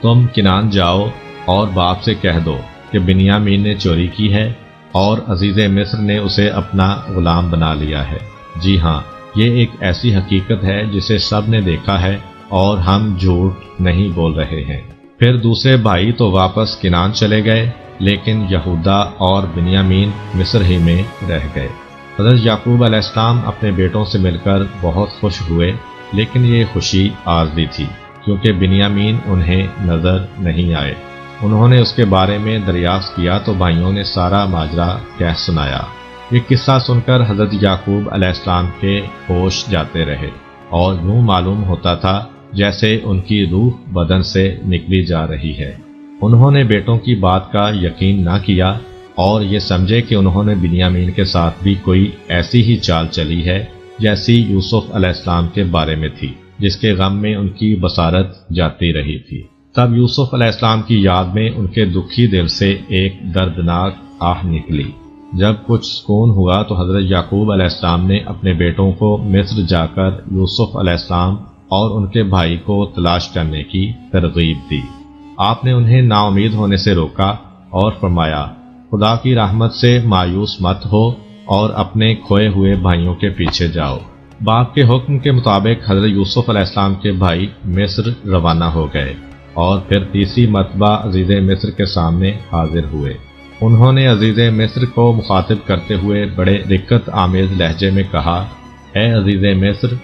تم کنعان جاؤ اور باپ سے کہہ دو کہ بنیامین نے چوری کی ہے اور عزیز مصر نے اسے اپنا غلام بنا لیا ہے۔ جی ہاں، یہ ایک ایسی حقیقت ہے جسے سب نے دیکھا ہے اور ہم جھوٹ نہیں بول رہے ہیں۔ پھر دوسرے بھائی تو واپس کنعان چلے گئے، لیکن یہودا اور بنیامین مصر ہی میں رہ گئے۔ حضرت یعقوب علیہ السلام اپنے بیٹوں سے مل کر بہت خوش ہوئے، لیکن یہ خوشی عارضی تھی کیونکہ بنیامین انہیں نظر نہیں آئے۔ انہوں نے اس کے بارے میں دریافت کیا تو بھائیوں نے سارا ماجرا کہہ سنایا۔ یہ قصہ سن کر حضرت یعقوب علیہ السلام کے ہوش جاتے رہے اور یوں معلوم ہوتا تھا جیسے ان کی روح بدن سے نکلی جا رہی ہے۔ انہوں نے بیٹوں کی بات کا یقین نہ کیا اور یہ سمجھے کہ انہوں نے بنیامین کے ساتھ بھی کوئی ایسی ہی چال چلی ہے جیسی یوسف علیہ السلام کے بارے میں تھی، جس کے غم میں ان کی بصارت جاتی رہی تھی۔ تب یوسف علیہ السلام کی یاد میں ان کے دکھی دل سے ایک دردناک آہ نکلی۔ جب کچھ سکون ہوا تو حضرت یعقوب علیہ السلام نے اپنے بیٹوں کو مصر جا کر یوسف علیہ السلام اور ان کے بھائی کو تلاش کرنے کی ترغیب دی۔ آپ نے انہیں نا امید ہونے سے روکا اور فرمایا خدا کی رحمت سے مایوس مت ہو اور اپنے کھوئے ہوئے بھائیوں کے پیچھے جاؤ۔ باپ کے حکم کے مطابق حضرت یوسف علیہ السلام کے بھائی مصر روانہ ہو گئے اور پھر تیسری مرتبہ عزیز مصر کے سامنے حاضر ہوئے۔ انہوں نے عزیز مصر کو مخاطب کرتے ہوئے بڑے دقت آمیز لہجے میں کہا، اے عزیز مصر،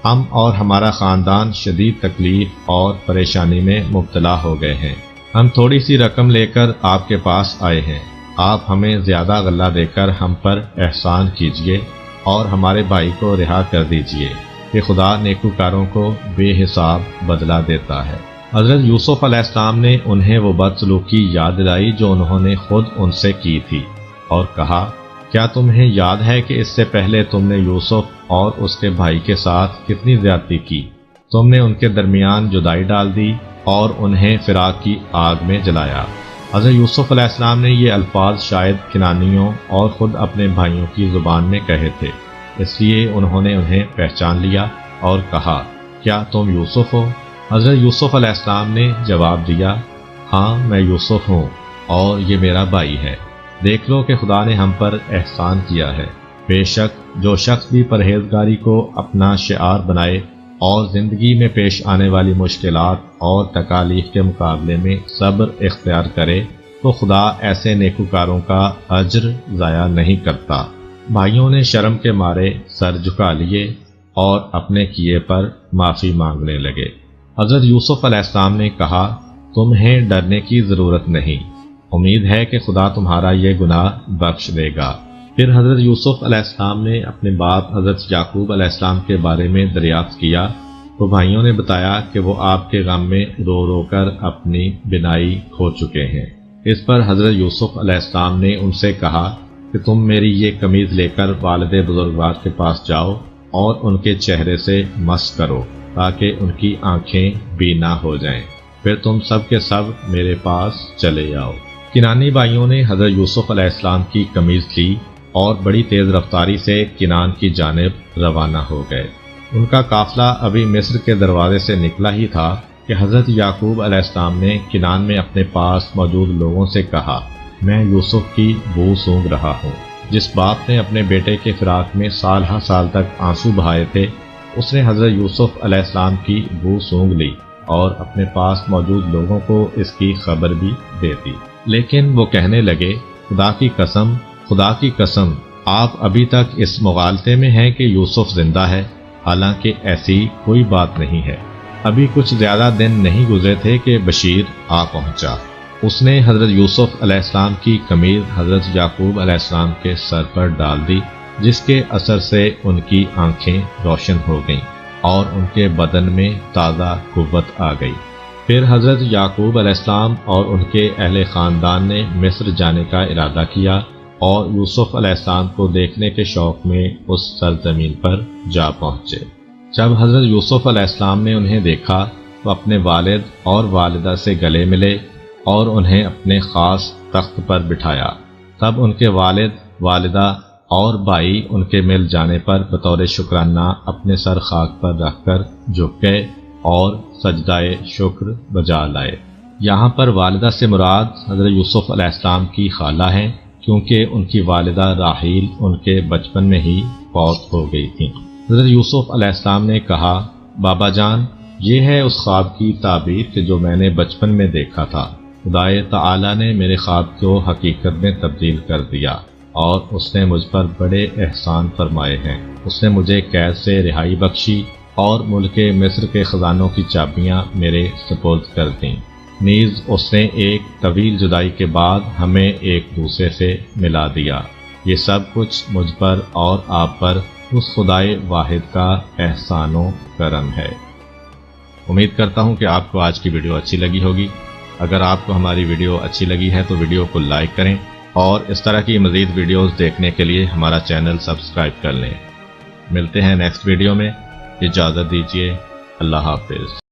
ہم اور ہمارا خاندان شدید تکلیف اور پریشانی میں مبتلا ہو گئے ہیں۔ ہم تھوڑی سی رقم لے کر آپ کے پاس آئے ہیں۔ آپ ہمیں زیادہ غلہ دے کر ہم پر احسان کیجیے اور ہمارے بھائی کو رہا کر دیجیے کہ خدا نیکوکاروں کو بے حساب بدلہ دیتا ہے۔ حضرت یوسف علیہ السلام نے انہیں وہ بدسلوکی یاد دلائی جو انہوں نے خود ان سے کی تھی اور کہا، کیا تمہیں یاد ہے کہ اس سے پہلے تم نے یوسف اور اس کے بھائی کے ساتھ کتنی زیادتی کی؟ تم نے ان کے درمیان جدائی ڈال دی اور انہیں فراق کی آگ میں جلایا۔ حضرت یوسف علیہ السلام نے یہ الفاظ شاید کنانیوں اور خود اپنے بھائیوں کی زبان میں کہے تھے، اس لیے انہوں نے انہیں پہچان لیا اور کہا، کیا تم یوسف ہو؟ حضرت یوسف علیہ السلام نے جواب دیا، ہاں میں یوسف ہوں اور یہ میرا بھائی ہے۔ دیکھ لو کہ خدا نے ہم پر احسان کیا ہے۔ بے شک جو شخص بھی پرہیزگاری کو اپنا شعار بنائے اور زندگی میں پیش آنے والی مشکلات اور تکالیف کے مقابلے میں صبر اختیار کرے تو خدا ایسے نیکوکاروں کا اجر ضائع نہیں کرتا۔ بھائیوں نے شرم کے مارے سر جھکا لیے اور اپنے کیے پر معافی مانگنے لگے۔ حضرت یوسف علیہ السلام نے کہا، تمہیں ڈرنے کی ضرورت نہیں، امید ہے کہ خدا تمہارا یہ گناہ بخش دے گا۔ پھر حضرت یوسف علیہ السلام نے اپنے باپ حضرت یعقوب علیہ السلام کے بارے میں دریافت کیا تو بھائیوں نے بتایا کہ وہ آپ کے غم میں رو رو کر اپنی بینائی کھو چکے ہیں۔ اس پر حضرت یوسف علیہ السلام نے ان سے کہا کہ تم میری یہ قمیض لے کر والد بزرگوار کے پاس جاؤ اور ان کے چہرے سے مس کرو تاکہ ان کی آنکھیں بینا ہو جائیں، پھر تم سب کے سب میرے پاس چلے آؤ۔ کنانی بھائیوں نے حضرت یوسف علیہ السلام کی قمیض لی اور بڑی تیز رفتاری سے کنعان کی جانب روانہ ہو گئے۔ ان کا قافلہ ابھی مصر کے دروازے سے نکلا ہی تھا کہ حضرت یعقوب علیہ السلام نے کنعان میں اپنے پاس موجود لوگوں سے کہا، میں یوسف کی بو سونگھ رہا ہوں، جس باپ نے اپنے بیٹے کے فراق میں سال ہر سال تک آنسو بہائے تھے، اس نے حضرت یوسف علیہ السلام کی بو سونگھ لی اور اپنے پاس موجود لوگوں کو اس کی خبر بھی دے دی۔ لیکن وہ کہنے لگے، خدا کی قسم آپ ابھی تک اس مغالطے میں ہیں کہ یوسف زندہ ہے، حالانکہ ایسی کوئی بات نہیں ہے۔ ابھی کچھ زیادہ دن نہیں گزرے تھے کہ بشیر آ پہنچا۔ اس نے حضرت یوسف علیہ السلام کی قمیض حضرت یعقوب علیہ السلام کے سر پر ڈال دی، جس کے اثر سے ان کی آنکھیں روشن ہو گئیں اور ان کے بدن میں تازہ قوت آ گئی۔ پھر حضرت یعقوب علیہ السلام اور ان کے اہل خاندان نے مصر جانے کا ارادہ کیا اور یوسف علیہ السلام کو دیکھنے کے شوق میں اس سرزمین پر جا پہنچے۔ جب حضرت یوسف علیہ السلام نے انہیں دیکھا تو اپنے والد اور والدہ سے گلے ملے اور انہیں اپنے خاص تخت پر بٹھایا۔ تب ان کے والد، والدہ اور بھائی ان کے مل جانے پر بطور شکرانہ اپنے سر خاک پر رکھ کر جھک گئے اور سجدائے شکر بجا لائے۔ یہاں پر والدہ سے مراد حضرت یوسف علیہ السلام کی خالہ ہیں، کیونکہ ان کی والدہ راحیل ان کے بچپن میں ہی فوت ہو گئی تھیں۔ حضرت یوسف علیہ السلام نے کہا، بابا جان، یہ ہے اس خواب کی تعبیر کہ جو میں نے بچپن میں دیکھا تھا۔ خدائے تعالی نے میرے خواب کو حقیقت میں تبدیل کر دیا اور اس نے مجھ پر بڑے احسان فرمائے ہیں۔ اس نے مجھے قید سے رہائی بخشی اور ملک مصر کے خزانوں کی چابیاں میرے سپرد کر دیں۔ نیز اس نے ایک طویل جدائی کے بعد ہمیں ایک دوسرے سے ملا دیا۔ یہ سب کچھ مجھ پر اور آپ پر اس خدائے واحد کا احسان و کرم ہے۔ امید کرتا ہوں کہ آپ کو آج کی ویڈیو اچھی لگی ہوگی۔ اگر آپ کو ہماری ویڈیو اچھی لگی ہے تو ویڈیو کو لائک کریں اور اس طرح کی مزید ویڈیوز دیکھنے کے لیے ہمارا چینل سبسکرائب کر لیں۔ ملتے ہیں نیکسٹ ویڈیو میں، اجازت دیجیے، اللہ حافظ۔